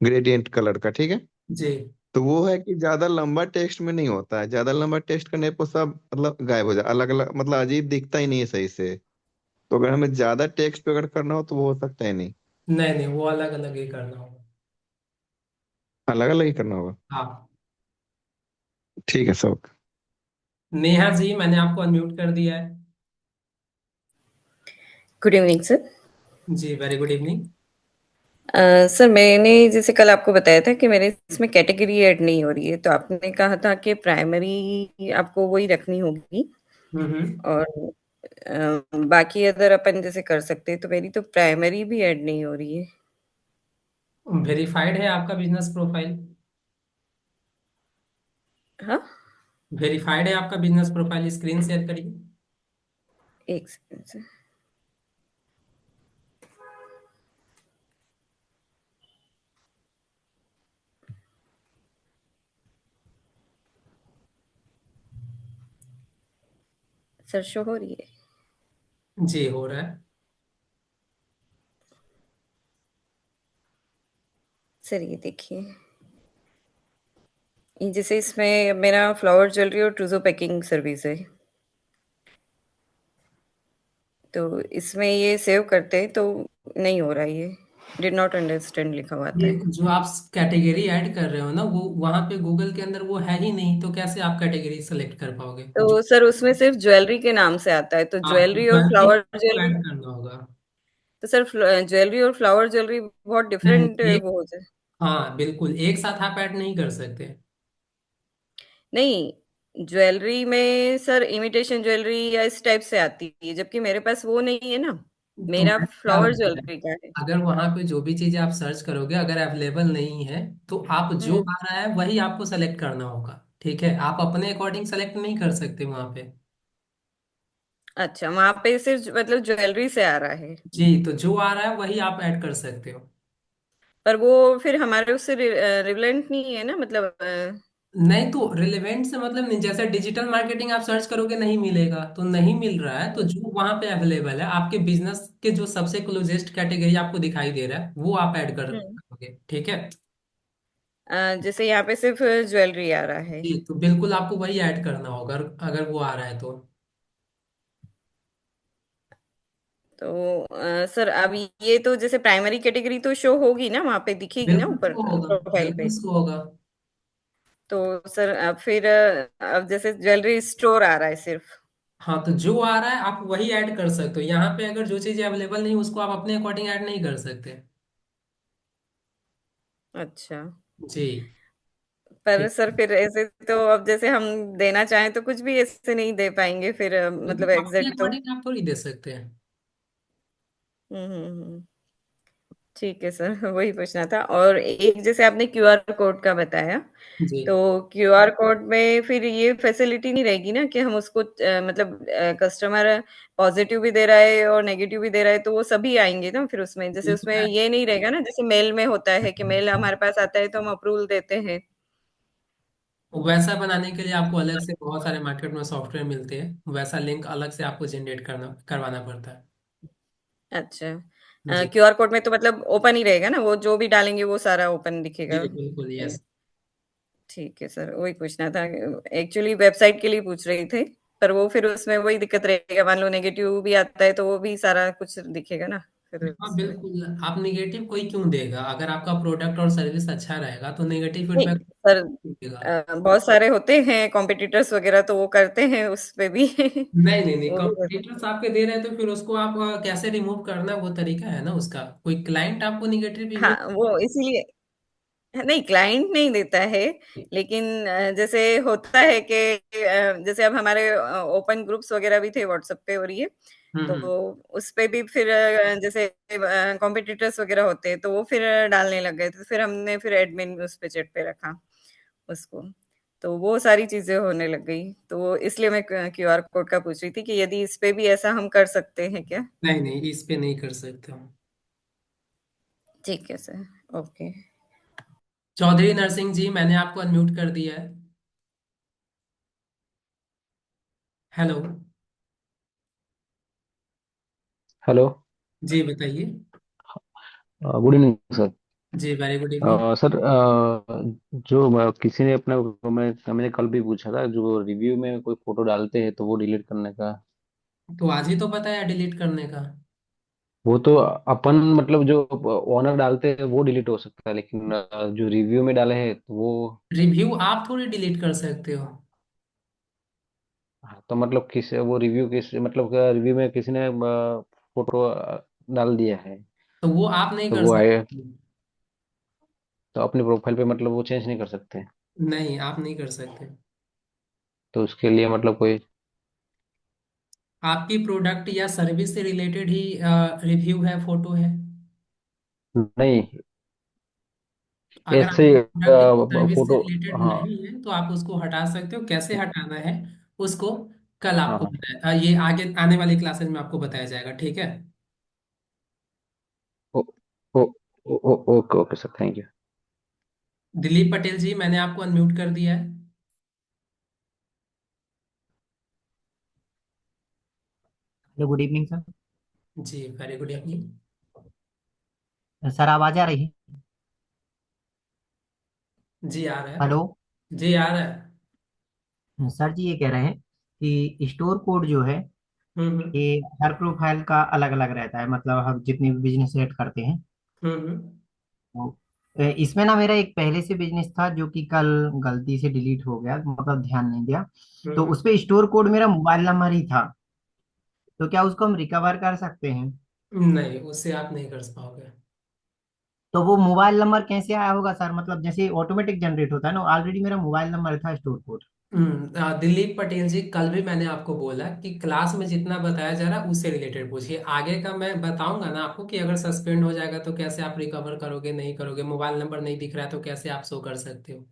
Speaker 4: ग्रेडियंट कलर का, ठीक है।
Speaker 1: जी।
Speaker 4: तो वो है कि ज्यादा लंबा टेक्स्ट में नहीं होता है, ज्यादा लंबा टेक्स्ट करने पर सब मतलब गायब हो जाए, अलग अलग मतलब अजीब दिखता ही नहीं है सही से। तो अगर हमें ज्यादा टेक्स्ट पे अगर करना हो तो वो हो सकता है नहीं?
Speaker 1: नहीं नहीं, वो अलग अलग ही करना होगा।
Speaker 4: अलग अलग ही करना होगा?
Speaker 1: हाँ।
Speaker 4: ठीक है सर।
Speaker 1: नेहा जी, मैंने आपको अनम्यूट कर दिया है।
Speaker 5: Good evening sir.
Speaker 1: जी, वेरी गुड इवनिंग।
Speaker 5: सर मैंने जैसे कल आपको बताया था कि मेरे इसमें कैटेगरी ऐड नहीं हो रही है, तो आपने कहा था कि प्राइमरी आपको वही रखनी होगी
Speaker 1: हम्म।
Speaker 5: और बाकी अदर अपन जैसे कर सकते हैं, तो मेरी तो प्राइमरी भी ऐड नहीं हो रही है।
Speaker 1: वेरीफाइड है आपका बिजनेस प्रोफाइल?
Speaker 5: हाँ,
Speaker 1: वेरीफाइड है आपका बिजनेस प्रोफाइल? स्क्रीन शेयर करिए।
Speaker 5: एक सेकंड सर। सर शो हो रही है?
Speaker 1: जी, हो रहा है।
Speaker 5: सर ये देखिए, ये जैसे इसमें मेरा फ्लावर ज्वेलरी और ट्रूजो पैकिंग सर्विस है, तो इसमें ये सेव करते हैं तो नहीं हो रहा है, ये डिड नॉट अंडरस्टैंड लिखा हुआ आता
Speaker 1: ये
Speaker 5: है।
Speaker 1: जो आप कैटेगरी ऐड कर रहे हो ना, वो वहां पे गूगल के अंदर वो है ही नहीं, तो कैसे आप कैटेगरी सेलेक्ट कर पाओगे? जो
Speaker 5: तो सर उसमें सिर्फ ज्वेलरी के नाम से आता है, तो
Speaker 1: आप
Speaker 5: ज्वेलरी और
Speaker 1: ज्वेलरी
Speaker 5: फ्लावर
Speaker 1: को
Speaker 5: ज्वेलरी।
Speaker 1: ऐड करना होगा।
Speaker 5: तो सर ज्वेलरी और फ्लावर ज्वेलरी बहुत
Speaker 1: नहीं,
Speaker 5: डिफरेंट
Speaker 1: एक,
Speaker 5: वो हो जाए।
Speaker 1: हाँ बिल्कुल, एक साथ आप ऐड नहीं कर सकते।
Speaker 5: नहीं, ज्वेलरी में सर इमिटेशन ज्वेलरी या इस टाइप से आती है, जबकि मेरे पास वो नहीं है ना,
Speaker 1: तो
Speaker 5: मेरा
Speaker 1: मैं क्या
Speaker 5: फ्लावर
Speaker 1: बताऊं,
Speaker 5: ज्वेलरी का है।
Speaker 1: अगर वहां पे जो भी चीजें आप सर्च करोगे अगर अवेलेबल नहीं है, तो आप जो
Speaker 5: हम्म।
Speaker 1: आ रहा है वही आपको सेलेक्ट करना होगा। ठीक है, आप अपने अकॉर्डिंग सेलेक्ट नहीं कर सकते वहां पे।
Speaker 5: अच्छा, वहां पे सिर्फ मतलब ज्वेलरी से आ रहा है,
Speaker 1: जी, तो जो आ रहा है वही आप ऐड कर सकते हो।
Speaker 5: पर वो फिर हमारे उससे रिलेवेंट नहीं है ना, मतलब
Speaker 1: नहीं तो रिलेवेंट से मतलब नहीं, जैसे डिजिटल मार्केटिंग आप सर्च करोगे नहीं मिलेगा, तो नहीं मिल रहा है तो जो वहां पे अवेलेबल है आपके बिजनेस के जो सबसे क्लोजेस्ट कैटेगरी आपको दिखाई दे रहा है वो आप ऐड कर
Speaker 5: हम्म।
Speaker 1: करोगे। ठीक है।
Speaker 5: जैसे यहाँ पे सिर्फ ज्वेलरी आ रहा है।
Speaker 1: जी, तो बिल्कुल आपको वही ऐड करना होगा अगर वो आ रहा है तो।
Speaker 5: तो सर अब ये तो जैसे प्राइमरी कैटेगरी तो शो होगी ना, वहां पे दिखेगी ना
Speaker 1: बिल्कुल
Speaker 5: ऊपर
Speaker 1: शो होगा,
Speaker 5: प्रोफाइल
Speaker 1: बिल्कुल
Speaker 5: पे।
Speaker 1: शो होगा।
Speaker 5: तो सर अब फिर अब जैसे ज्वेलरी स्टोर आ रहा है सिर्फ।
Speaker 1: हाँ, तो जो आ रहा है आप वही ऐड कर सकते हो। यहाँ पे अगर जो चीजें अवेलेबल नहीं उसको आप अपने अकॉर्डिंग ऐड नहीं कर सकते।
Speaker 5: अच्छा,
Speaker 1: जी।
Speaker 5: पर
Speaker 1: ठीक।
Speaker 5: सर फिर ऐसे तो अब जैसे हम देना चाहें तो कुछ भी ऐसे नहीं दे पाएंगे फिर मतलब
Speaker 1: अपने
Speaker 5: एग्जैक्ट तो।
Speaker 1: अकॉर्डिंग आप थोड़ी दे सकते हैं।
Speaker 5: हम्म। ठीक है सर, वही पूछना था। और एक जैसे आपने क्यूआर कोड का बताया,
Speaker 1: जी,
Speaker 5: तो क्यूआर कोड में फिर ये फैसिलिटी नहीं रहेगी ना कि हम उसको मतलब कस्टमर पॉजिटिव भी दे रहा है और नेगेटिव भी दे रहा है, तो वो सभी आएंगे ना फिर उसमें, जैसे उसमें
Speaker 1: बिल्कुल।
Speaker 5: ये नहीं रहेगा ना जैसे मेल में होता है कि मेल हमारे पास आता है तो हम अप्रूवल देते हैं।
Speaker 1: वैसा बनाने के लिए आपको अलग से बहुत सारे मार्केट में सॉफ्टवेयर मिलते हैं, वैसा लिंक अलग से आपको जनरेट करवाना पड़ता है।
Speaker 5: अच्छा,
Speaker 1: जी
Speaker 5: क्यूआर कोड में तो मतलब ओपन ही रहेगा ना, वो जो भी डालेंगे वो सारा ओपन
Speaker 1: जी,
Speaker 5: दिखेगा।
Speaker 1: बिल्कुल यस।
Speaker 5: ठीक है सर, वही पूछना था। एक्चुअली वेबसाइट के लिए पूछ रही थे, पर वो फिर उसमें वही दिक्कत रहेगा, मान लो नेगेटिव भी आता है तो वो भी सारा कुछ दिखेगा ना फिर
Speaker 1: हाँ
Speaker 5: उसमें।
Speaker 1: बिल्कुल, आप निगेटिव कोई क्यों देगा? अगर आपका प्रोडक्ट और सर्विस अच्छा रहेगा तो नेगेटिव
Speaker 5: नहीं
Speaker 1: फीडबैक
Speaker 5: सर,
Speaker 1: देगा।
Speaker 5: बहुत सारे होते हैं कॉम्पिटिटर्स वगैरह, तो वो करते हैं उस पे भी
Speaker 1: नहीं नहीं नहीं,
Speaker 5: वो भी होता
Speaker 1: कंपटीटर्स आपके दे रहे हैं तो फिर उसको आप कैसे रिमूव करना, वो तरीका है ना उसका। कोई क्लाइंट आपको निगेटिव
Speaker 5: है।
Speaker 1: रिव्यू।
Speaker 5: हाँ, वो इसीलिए नहीं, क्लाइंट नहीं देता है, लेकिन जैसे होता है कि जैसे अब हमारे ओपन ग्रुप्स वगैरह भी थे व्हाट्सएप पे और ये, तो
Speaker 1: हम्म।
Speaker 5: उस पे भी फिर जैसे कॉम्पिटिटर्स वगैरह होते हैं तो वो फिर डालने लग गए, तो फिर हमने फिर एडमिन उस पे चैट पे रखा उसको, तो वो सारी चीजें होने लग गई, तो इसलिए मैं क्यूआर कोड का पूछ रही थी कि यदि इस पे भी ऐसा हम कर सकते हैं क्या।
Speaker 1: नहीं नहीं, इस पे नहीं कर सकते हम।
Speaker 5: ठीक है सर, ओके।
Speaker 1: चौधरी नरसिंह जी, मैंने आपको अनम्यूट कर दिया है। हेलो।
Speaker 2: हेलो।
Speaker 1: जी बताइए।
Speaker 2: Good evening sir.
Speaker 1: जी, वेरी गुड इवनिंग।
Speaker 2: सर, जो किसी ने अपने मैंने कल भी पूछा था, जो रिव्यू में कोई फोटो डालते हैं तो वो डिलीट करने का।
Speaker 1: तो आज ही तो पता है डिलीट करने का।
Speaker 2: वो तो अपन मतलब जो ओनर डालते हैं वो डिलीट हो सकता है, लेकिन जो रिव्यू में डाले हैं तो वो।
Speaker 1: रिव्यू आप थोड़ी डिलीट कर सकते हो।
Speaker 2: हाँ, तो मतलब किस वो रिव्यू किस मतलब रिव्यू में किसी ने फोटो डाल दिया है,
Speaker 1: तो वो आप नहीं
Speaker 2: तो
Speaker 1: कर
Speaker 2: वो आए
Speaker 1: सकते।
Speaker 2: तो अपनी प्रोफाइल पे मतलब वो चेंज नहीं कर सकते।
Speaker 1: नहीं, आप नहीं कर सकते।
Speaker 2: तो उसके लिए मतलब कोई।
Speaker 1: आपकी प्रोडक्ट या सर्विस से रिलेटेड ही रिव्यू है, फोटो है।
Speaker 2: नहीं,
Speaker 1: अगर
Speaker 2: ऐसे
Speaker 1: आपकी प्रोडक्ट या सर्विस से
Speaker 2: फोटो।
Speaker 1: रिलेटेड
Speaker 2: हाँ
Speaker 1: नहीं है तो आप उसको हटा सकते हो। कैसे हटाना है उसको कल
Speaker 2: हाँ
Speaker 1: आपको
Speaker 2: हाँ।
Speaker 1: ये आगे आने वाली क्लासेस में आपको बताया जाएगा, ठीक है।
Speaker 2: Oh, oh, okay okay sir, thank you.
Speaker 1: Dilip Patel ji, मैंने आपको अनम्यूट कर दिया है।
Speaker 6: Hello, good evening sir.
Speaker 1: जी, वेरी गुड इवनिंग।
Speaker 6: सर आवाज आ रही है?
Speaker 1: जी आ रहा
Speaker 6: हेलो।
Speaker 1: है। जी आ रहा है।
Speaker 6: सर जी ये कह रहे हैं कि स्टोर कोड जो है
Speaker 1: हम्म।
Speaker 6: ये हर प्रोफाइल का अलग अलग रहता है, मतलब हम जितने भी बिजनेस सेट करते हैं
Speaker 1: हम्म।
Speaker 6: तो इसमें ना मेरा एक पहले से बिजनेस था जो कि कल गलती से डिलीट हो गया, मतलब ध्यान नहीं दिया। तो
Speaker 1: हम्म।
Speaker 6: उस पे स्टोर कोड मेरा मोबाइल नंबर ही था, तो क्या उसको हम रिकवर कर सकते हैं?
Speaker 1: नहीं, उससे आप नहीं कर पाओगे।
Speaker 6: तो वो मोबाइल नंबर कैसे आया होगा सर? मतलब जैसे ऑटोमेटिक जनरेट होता है ना, ऑलरेडी मेरा मोबाइल नंबर था स्टोर कोड।
Speaker 1: दिलीप पटेल जी, कल भी मैंने आपको बोला कि क्लास में जितना बताया जा रहा है उससे रिलेटेड पूछिए। आगे का मैं बताऊंगा ना आपको कि अगर सस्पेंड हो जाएगा तो कैसे आप रिकवर करोगे, नहीं करोगे, मोबाइल नंबर नहीं दिख रहा है तो कैसे आप शो कर सकते हो।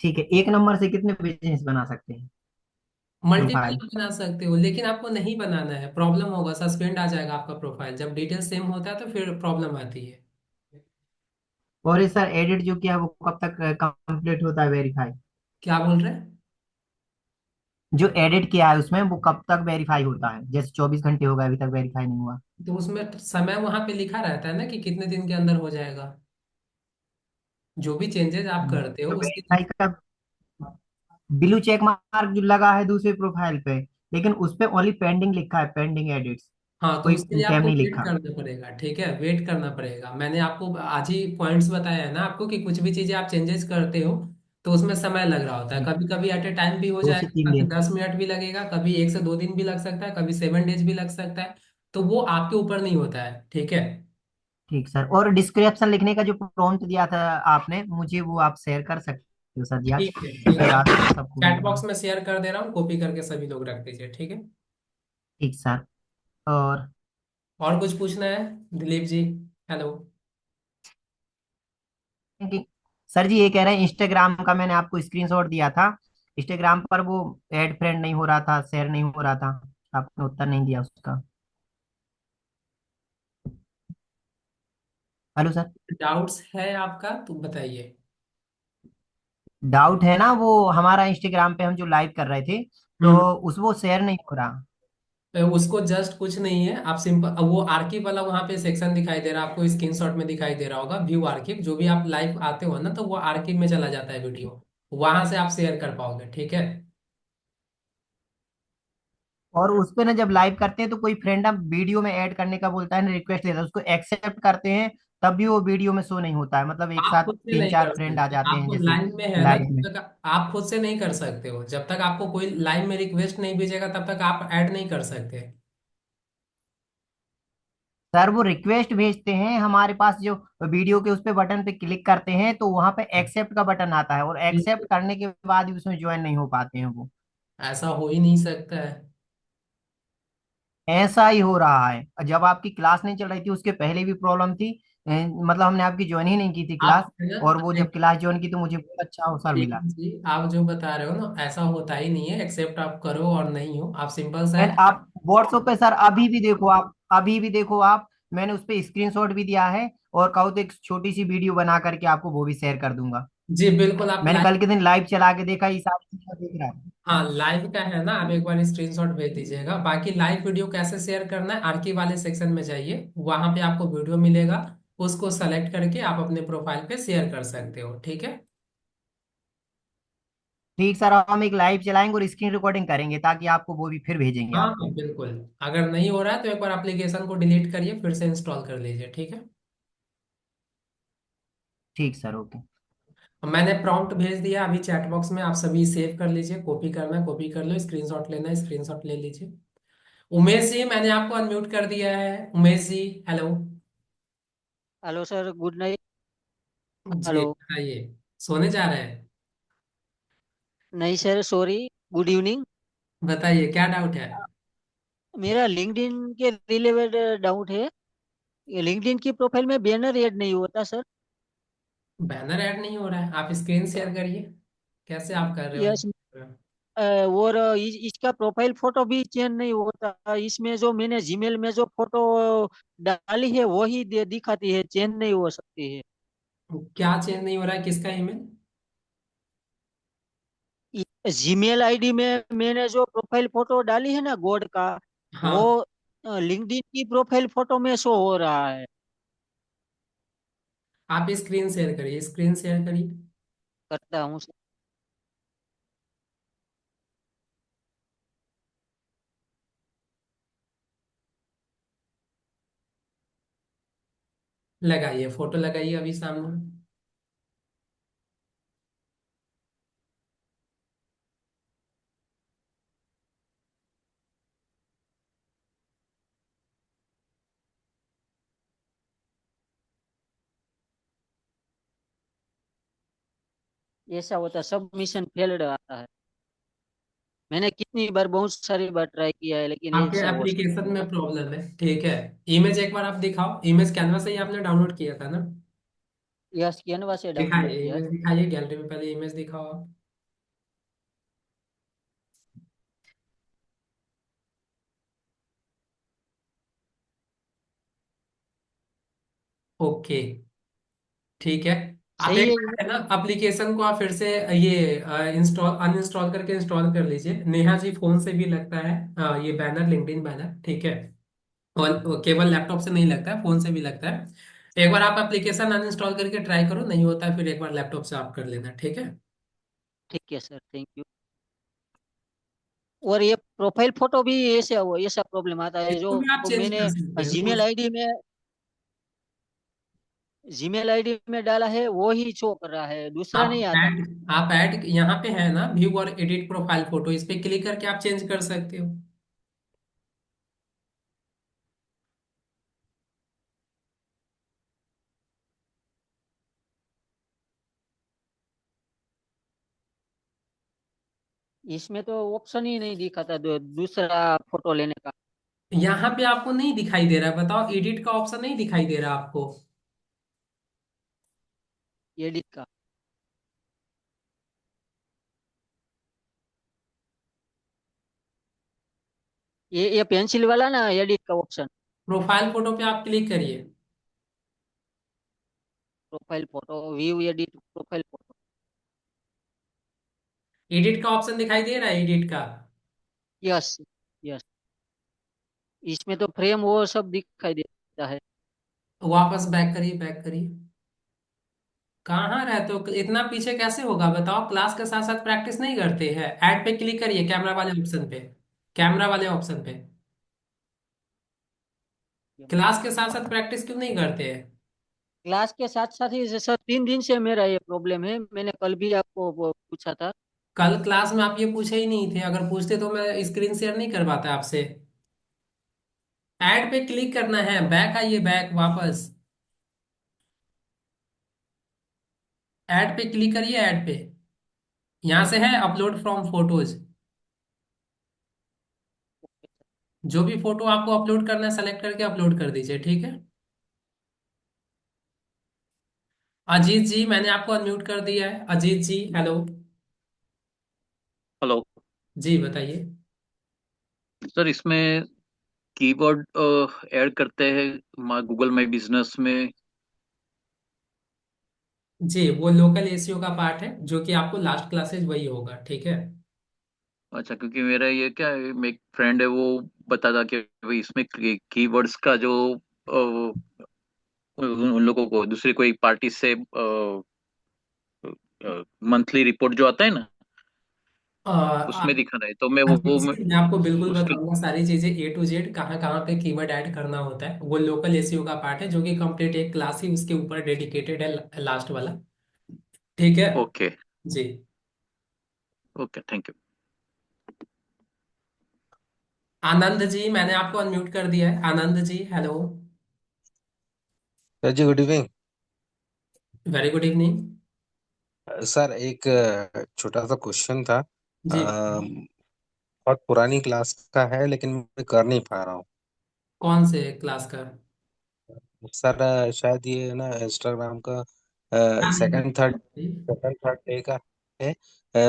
Speaker 6: ठीक है, एक नंबर से कितने बिजनेस बना सकते हैं
Speaker 1: मल्टीपल
Speaker 6: प्रोफाइल?
Speaker 1: बना सकते हो, लेकिन आपको नहीं बनाना है, प्रॉब्लम होगा, सस्पेंड आ जाएगा आपका प्रोफाइल। जब डिटेल सेम होता है तो फिर प्रॉब्लम आती है।
Speaker 6: और ये सर एडिट जो किया है वो कब तक कंप्लीट होता है वेरीफाई?
Speaker 1: क्या बोल रहे हैं?
Speaker 6: जो एडिट किया है उसमें वो कब तक वेरीफाई होता है? जैसे 24 घंटे हो गए अभी तक वेरीफाई नहीं हुआ।
Speaker 1: तो उसमें समय वहां पे लिखा रहता है ना कि कितने दिन के अंदर हो जाएगा। जो भी चेंजेस आप करते हो
Speaker 6: तो
Speaker 1: उसके।
Speaker 6: वेरीफाई का ब्लू चेक मार्क जो लगा है दूसरे प्रोफाइल पे, लेकिन उस पे ओनली पेंडिंग लिखा है, पेंडिंग एडिट्स,
Speaker 1: हाँ, तो
Speaker 6: कोई
Speaker 1: उसके लिए
Speaker 6: टैब
Speaker 1: आपको
Speaker 6: नहीं
Speaker 1: वेट
Speaker 6: लिखा।
Speaker 1: करना पड़ेगा, ठीक है, वेट करना पड़ेगा। मैंने आपको आज ही पॉइंट्स बताया है ना आपको कि कुछ भी चीजें आप चेंजेस करते हो तो उसमें समय लग रहा होता है।
Speaker 6: जी,
Speaker 1: कभी कभी एट ए टाइम भी हो
Speaker 6: 2 से 3
Speaker 1: जाएगा, कभी
Speaker 6: दिन
Speaker 1: 10 मिनट भी लगेगा, कभी 1 से 2 दिन भी लग सकता है, कभी 7 डेज भी लग सकता है। तो वो आपके ऊपर नहीं होता है, ठीक है।
Speaker 6: ठीक सर, और डिस्क्रिप्शन लिखने का जो प्रॉम्प्ट दिया था आपने मुझे, वो आप शेयर कर सकते हो सर जी आज?
Speaker 1: ठीक है, ठीक
Speaker 6: तो
Speaker 1: है,
Speaker 6: रात
Speaker 1: आपको
Speaker 6: को सबको
Speaker 1: चैट
Speaker 6: मिलेगा।
Speaker 1: बॉक्स में शेयर कर दे रहा हूँ, कॉपी करके सभी लोग रख दीजिए, ठीक है।
Speaker 6: ठीक सर। और
Speaker 1: और कुछ पूछना है दिलीप जी? हेलो।
Speaker 6: कि- सर जी ये कह रहे हैं इंस्टाग्राम का मैंने आपको स्क्रीनशॉट दिया था, इंस्टाग्राम पर वो ऐड फ्रेंड नहीं हो रहा था, शेयर नहीं हो रहा था, आपने उत्तर नहीं दिया उसका। Hello sir.
Speaker 1: डाउट्स है आपका तो बताइए।
Speaker 6: डाउट है ना, वो हमारा इंस्टाग्राम पे हम जो लाइव कर रहे थे तो
Speaker 1: हम्म।
Speaker 6: उस वो शेयर नहीं हो रहा।
Speaker 1: उसको जस्ट कुछ नहीं है, आप सिंपल वो आर्किव वाला वहां पे सेक्शन दिखाई दे रहा है आपको, स्क्रीनशॉट में दिखाई दे रहा होगा व्यू आर्किव। जो भी आप लाइव आते हो ना तो वो आर्किव में चला जाता है वीडियो, वहां से आप शेयर कर पाओगे, ठीक है।
Speaker 6: और उस पे ना जब लाइव करते हैं तो कोई फ्रेंड अब वीडियो में ऐड करने का बोलता है ना, रिक्वेस्ट देता है, उसको एक्सेप्ट करते हैं तब भी वो वीडियो में शो नहीं होता है, मतलब एक
Speaker 1: आप
Speaker 6: साथ
Speaker 1: खुद से
Speaker 6: तीन
Speaker 1: नहीं
Speaker 6: चार
Speaker 1: कर
Speaker 6: फ्रेंड आ
Speaker 1: सकते,
Speaker 6: जाते हैं
Speaker 1: आपको
Speaker 6: जैसे
Speaker 1: लाइव में है ना,
Speaker 6: लाइव में।
Speaker 1: तब तक आप खुद से नहीं कर सकते हो। जब तक आपको कोई लाइव में रिक्वेस्ट नहीं भेजेगा तब तक आप ऐड नहीं कर सकते।
Speaker 6: सर वो रिक्वेस्ट भेजते हैं हमारे पास, जो वीडियो के उस पे बटन पे क्लिक करते हैं तो वहां पे एक्सेप्ट का बटन आता है, और एक्सेप्ट करने के बाद भी उसमें ज्वाइन नहीं हो पाते हैं वो।
Speaker 1: ऐसा हो ही नहीं सकता है।
Speaker 6: ऐसा ही हो रहा है, जब आपकी क्लास नहीं चल रही थी उसके पहले भी प्रॉब्लम थी। मतलब हमने आपकी ज्वाइन ही नहीं की थी क्लास,
Speaker 1: आप है ना,
Speaker 6: और वो जब क्लास ज्वाइन की तो मुझे बहुत अच्छा अवसर
Speaker 1: ठीक
Speaker 6: मिला।
Speaker 1: है जी, आप जो बता रहे हो ना ऐसा होता ही नहीं है। एक्सेप्ट आप करो और नहीं हो, आप सिंपल सा
Speaker 6: एंड
Speaker 1: है।
Speaker 6: आप व्हाट्सएप पे सर अभी भी देखो, आप अभी भी देखो आप, मैंने उस पे स्क्रीनशॉट भी दिया है, और कहो तो एक छोटी सी वीडियो बना करके आपको वो भी शेयर कर दूंगा।
Speaker 1: जी बिल्कुल, आप
Speaker 6: मैंने
Speaker 1: लाइव।
Speaker 6: कल के दिन लाइव चला के देखा, ये सारी चीजें देख रहा है।
Speaker 1: हाँ, लाइव का है ना, आप एक बार स्क्रीनशॉट भेज दीजिएगा। बाकी लाइव वीडियो कैसे शेयर करना है, आर्की वाले सेक्शन में जाइए, वहां पे आपको वीडियो मिलेगा। उसको सेलेक्ट करके आप अपने प्रोफाइल पे शेयर कर सकते हो, ठीक है।
Speaker 6: ठीक सर, हम एक लाइव चलाएंगे और स्क्रीन रिकॉर्डिंग करेंगे ताकि आपको वो भी फिर भेजेंगे
Speaker 1: हाँ
Speaker 6: आपको।
Speaker 1: हाँ बिल्कुल। अगर नहीं हो रहा है तो एक बार एप्लीकेशन को डिलीट करिए, फिर से इंस्टॉल कर लीजिए, ठीक है।
Speaker 6: ठीक सर, ओके।
Speaker 1: मैंने प्रॉम्प्ट भेज दिया अभी चैट बॉक्स में, आप सभी सेव कर लीजिए, कॉपी करना है कॉपी कर लो, स्क्रीनशॉट लेना है स्क्रीनशॉट ले लीजिए। उमेश जी मैंने आपको अनम्यूट कर दिया है, Umesh ji hello.
Speaker 7: Hello sir, good night.
Speaker 1: जी
Speaker 7: हेलो।
Speaker 1: बताइए, सोने जा रहे हैं?
Speaker 7: नहीं सर, सॉरी। Good evening.
Speaker 1: बताइए क्या डाउट है।
Speaker 7: मेरा लिंक्डइन के रिलेटेड डाउट है। ये लिंक्डइन की प्रोफाइल में बैनर ऐड नहीं होता सर।
Speaker 1: बैनर ऐड नहीं हो रहा है, आप स्क्रीन शेयर करिए, कैसे आप कर रहे
Speaker 7: यस।
Speaker 1: हो।
Speaker 7: और इसका प्रोफाइल फोटो भी चेंज नहीं होता। इसमें जो मैंने जीमेल में जो फोटो डाली है वही दिखाती है, चेंज नहीं हो सकती है।
Speaker 1: क्या चेंज नहीं हो रहा है, किसका ईमेल।
Speaker 7: जीमेल आईडी में मैंने जो प्रोफाइल फोटो डाली है ना गॉड का, वो
Speaker 1: हाँ,
Speaker 7: लिंक्डइन की प्रोफाइल फोटो में शो हो रहा है।
Speaker 1: आप स्क्रीन शेयर करिए, स्क्रीन शेयर करिए।
Speaker 7: करता हूँ।
Speaker 1: लगाइए फोटो लगाइए अभी सामने।
Speaker 7: ऐसा होता, सबमिशन फेल्ड आता है। मैंने कितनी बार, बहुत सारी बार ट्राई किया है, लेकिन
Speaker 1: आपके
Speaker 7: ऐसा हो
Speaker 1: एप्लीकेशन
Speaker 7: होता।
Speaker 1: में प्रॉब्लम है, ठीक है। इमेज एक बार आप दिखाओ, इमेज कैनवा से ही आपने डाउनलोड किया था ना।
Speaker 7: यस, कैनवा से डाउनलोड
Speaker 1: दिखाइए
Speaker 7: किया है।
Speaker 1: इमेज, दिखाइए गैलरी में पहले इमेज दिखाओ आप। ओके, ठीक है। आप
Speaker 7: सही
Speaker 1: एक
Speaker 7: है
Speaker 1: बार
Speaker 7: ये।
Speaker 1: है ना एप्लीकेशन को आप फिर से ये इंस्टॉल अनइंस्टॉल करके इंस्टॉल कर लीजिए। नेहा जी फोन से भी लगता है ये बैनर, लिंक्डइन बैनर, ठीक है। और वो केवल लैपटॉप से नहीं लगता है, फोन से भी लगता है। एक बार आप एप्लीकेशन अनइंस्टॉल करके ट्राई करो, नहीं होता है फिर एक बार लैपटॉप से आप कर लेना, ठीक है।
Speaker 7: ठीक है सर, थैंक यू। और ये प्रोफाइल फोटो भी ऐसे ऐसा प्रॉब्लम आता है
Speaker 1: इसको
Speaker 7: जो
Speaker 1: भी आप चेंज कर
Speaker 7: मैंने
Speaker 1: सकते हैं तो
Speaker 7: जीमेल आईडी में जीमेल आईडी में डाला है वो ही शो कर रहा है, दूसरा नहीं आता।
Speaker 1: आप ऐड यहाँ पे है ना, व्यू और एडिट प्रोफाइल फोटो, इस पे क्लिक करके आप चेंज कर सकते हो।
Speaker 7: इसमें तो ऑप्शन ही नहीं दिखा था दूसरा फोटो लेने का।
Speaker 1: यहाँ पे आपको नहीं दिखाई दे रहा है, बताओ, एडिट का ऑप्शन नहीं दिखाई दे रहा आपको।
Speaker 7: एडिट का। ये पेंसिल वाला ना, एडिट का ऑप्शन।
Speaker 1: प्रोफाइल फोटो पे आप क्लिक करिए।
Speaker 7: Profile photo, view edit profile photo.
Speaker 1: Edit का ऑप्शन दिखाई दे रहा है, एडिट का।
Speaker 7: यस। यस। इसमें तो फ्रेम वो सब दिखाई देता है।
Speaker 1: वापस बैक करिए, बैक करिए। कहाँ रहते हो, इतना पीछे कैसे होगा बताओ, क्लास के साथ साथ प्रैक्टिस नहीं करते हैं। ऐड पे क्लिक करिए, कैमरा वाले ऑप्शन पे, कैमरा वाले ऑप्शन पे। क्लास के साथ साथ प्रैक्टिस क्यों नहीं करते हैं।
Speaker 7: क्लास के साथ साथ ही सर 3 दिन से मेरा ये प्रॉब्लम है, मैंने कल भी आपको वो पूछा था।
Speaker 1: कल क्लास में आप ये पूछे ही नहीं थे, अगर पूछते तो मैं स्क्रीन शेयर नहीं करवाता आपसे। ऐड पे क्लिक करना है, बैक आइए, बैक वापस। ऐड पे क्लिक करिए, ऐड पे। यहाँ से है अपलोड फ्रॉम फोटोज, जो भी फोटो आपको अपलोड करना है सेलेक्ट करके अपलोड कर दीजिए, ठीक है। अजीत जी मैंने आपको अनम्यूट कर दिया है, अजीत जी हेलो।
Speaker 8: हेलो
Speaker 1: जी बताइए।
Speaker 8: सर, इसमें कीवर्ड ऐड करते हैं गूगल माई बिजनेस में।
Speaker 1: जी वो लोकल एसईओ का पार्ट है, जो कि आपको लास्ट क्लासेज वही होगा, ठीक है।
Speaker 8: अच्छा, क्योंकि मेरा ये क्या है, मेरा एक फ्रेंड है वो बता था कि भाई इसमें कीवर्ड्स का जो उन लोगों को दूसरी कोई पार्टी से मंथली रिपोर्ट जो आता है ना,
Speaker 1: आप
Speaker 8: उसमें दिखा रहा है, तो मैं
Speaker 1: हाँ
Speaker 8: वो
Speaker 1: जी, मैं आपको बिल्कुल
Speaker 8: उसके।
Speaker 1: बताऊंगा सारी चीजें A to Z, कहाँ कहाँ पे कीवर्ड ऐड करना होता है। वो लोकल एसईओ का पार्ट है जो कि कंप्लीट एक क्लास ही उसके ऊपर डेडिकेटेड है, लास्ट वाला। ठीक है
Speaker 8: ओके।
Speaker 1: जी।
Speaker 8: Okay, thank you.
Speaker 1: Anand ji, मैंने आपको अनम्यूट कर दिया है। आनंद जी, हेलो।
Speaker 2: सर जी good evening.
Speaker 1: Very good evening.
Speaker 2: Sir एक छोटा सा क्वेश्चन था।
Speaker 1: जी,
Speaker 2: बहुत पुरानी क्लास का है लेकिन मैं कर नहीं पा रहा हूँ।
Speaker 1: कौन से क्लास का?
Speaker 2: सर शायद ये ना इंस्टाग्राम का
Speaker 1: हाँ,
Speaker 2: सेकंड थर्ड डे का है।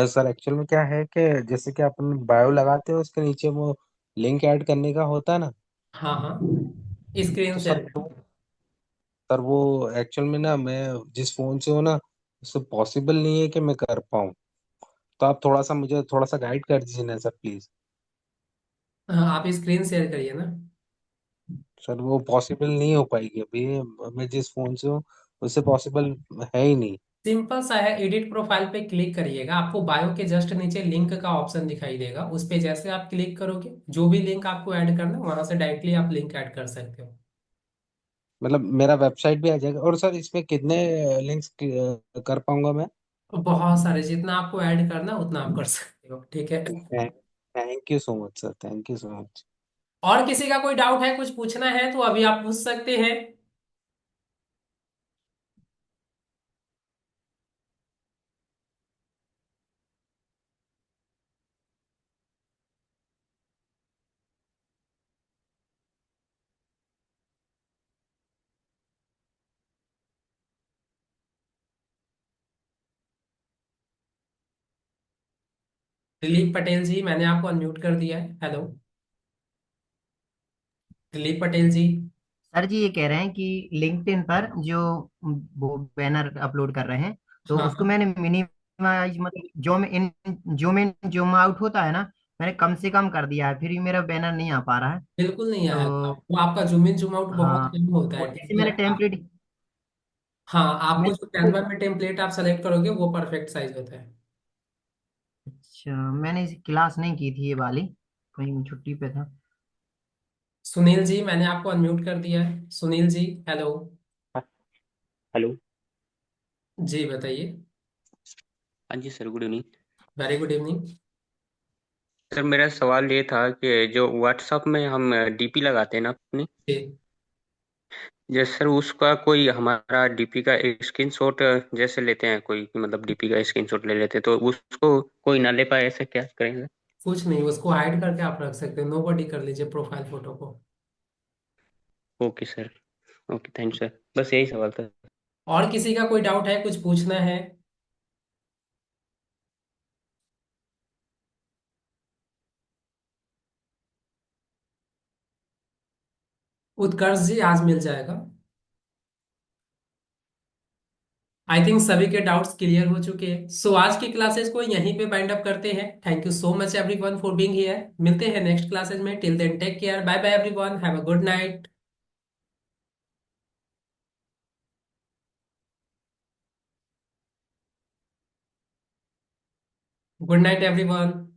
Speaker 2: सर एक्चुअल में क्या है कि जैसे कि अपन बायो लगाते हो उसके नीचे वो लिंक ऐड करने का होता है ना।
Speaker 1: हाँ हाँ, स्क्रीन
Speaker 2: तो
Speaker 1: शेयर।
Speaker 2: सर वो एक्चुअल में ना मैं जिस फोन से हूँ ना उससे पॉसिबल नहीं है कि मैं कर पाऊँ। तो आप थोड़ा सा मुझे थोड़ा सा गाइड कर दीजिए ना सर प्लीज।
Speaker 1: हाँ, आप स्क्रीन शेयर करिए ना।
Speaker 2: सर वो पॉसिबल नहीं हो पाएगी अभी। मैं जिस फोन से हूँ उससे पॉसिबल है ही नहीं।
Speaker 1: सिंपल सा है, एडिट प्रोफाइल पे क्लिक करिएगा, आपको बायो के जस्ट नीचे लिंक का ऑप्शन दिखाई देगा। उस पे जैसे आप क्लिक करोगे, जो भी लिंक आपको ऐड करना है वहां से डायरेक्टली आप लिंक ऐड कर सकते हो।
Speaker 2: मतलब मेरा वेबसाइट भी आ जाएगा। और सर इसमें कितने लिंक्स कर पाऊंगा मैं?
Speaker 1: बहुत सारे, जितना आपको ऐड करना है उतना आप कर सकते हो। ठीक है।
Speaker 2: Thank you so much sir, thank you so much.
Speaker 1: और किसी का कोई डाउट है, कुछ पूछना है तो अभी आप पूछ सकते हैं। दिलीप पटेल जी, मैंने आपको अनम्यूट कर दिया है। हेलो, दिलीप पटेल जी।
Speaker 6: सर जी ये कह रहे हैं कि लिंक्डइन पर जो वो बैनर अपलोड कर रहे हैं तो
Speaker 1: हाँ
Speaker 6: उसको
Speaker 1: हाँ,
Speaker 6: मैंने मिनिमाइज मतलब जूम आउट होता है ना, मैंने कम से कम कर दिया है, फिर भी मेरा बैनर नहीं आ पा रहा है।
Speaker 1: बिल्कुल नहीं आएगा।
Speaker 6: तो
Speaker 1: वो आपका जूम इन जूम आउट बहुत
Speaker 6: हाँ,
Speaker 1: कम होता
Speaker 6: वो
Speaker 1: है।
Speaker 6: जैसे
Speaker 1: ठीक है
Speaker 6: मैंने टेम्पलेट
Speaker 1: हाँ, आपको
Speaker 6: मैं
Speaker 1: जो कैनवा में टेम्पलेट आप सेलेक्ट करोगे वो परफेक्ट साइज होता है।
Speaker 6: अच्छा, मैंने इसे क्लास नहीं की थी ये वाली, कहीं छुट्टी पे था।
Speaker 1: सुनील जी, मैंने आपको अनम्यूट कर दिया है। सुनील जी, हेलो।
Speaker 9: हेलो।
Speaker 1: जी बताइए।
Speaker 9: हाँ जी sir, good evening.
Speaker 1: Very good evening.
Speaker 9: Sir मेरा सवाल ये था कि जो व्हाट्सएप में हम डीपी लगाते हैं ना अपनी,
Speaker 1: जी,
Speaker 9: जैसे सर उसका कोई हमारा डीपी का स्क्रीनशॉट जैसे लेते हैं, कोई मतलब डीपी का स्क्रीनशॉट ले लेते हैं तो उसको कोई ना ले पाए, ऐसे क्या करेंगे?
Speaker 1: कुछ नहीं, उसको हाइड करके आप रख सकते हो। नो बडी कर लीजिए प्रोफाइल फोटो को।
Speaker 9: Okay sir. Okay, thank you sir, बस यही सवाल था।
Speaker 1: और किसी का कोई डाउट है, कुछ पूछना है? उत्कर्ष जी, आज मिल जाएगा। आई थिंक सभी के डाउट्स क्लियर हो चुके हैं। सो आज की क्लासेस को यहीं पे बाइंड अप करते हैं। Thank you so much everyone for being here. मिलते हैं नेक्स्ट क्लासेस में। Till then take care, bye bye everyone, have a good night. Good night everyone.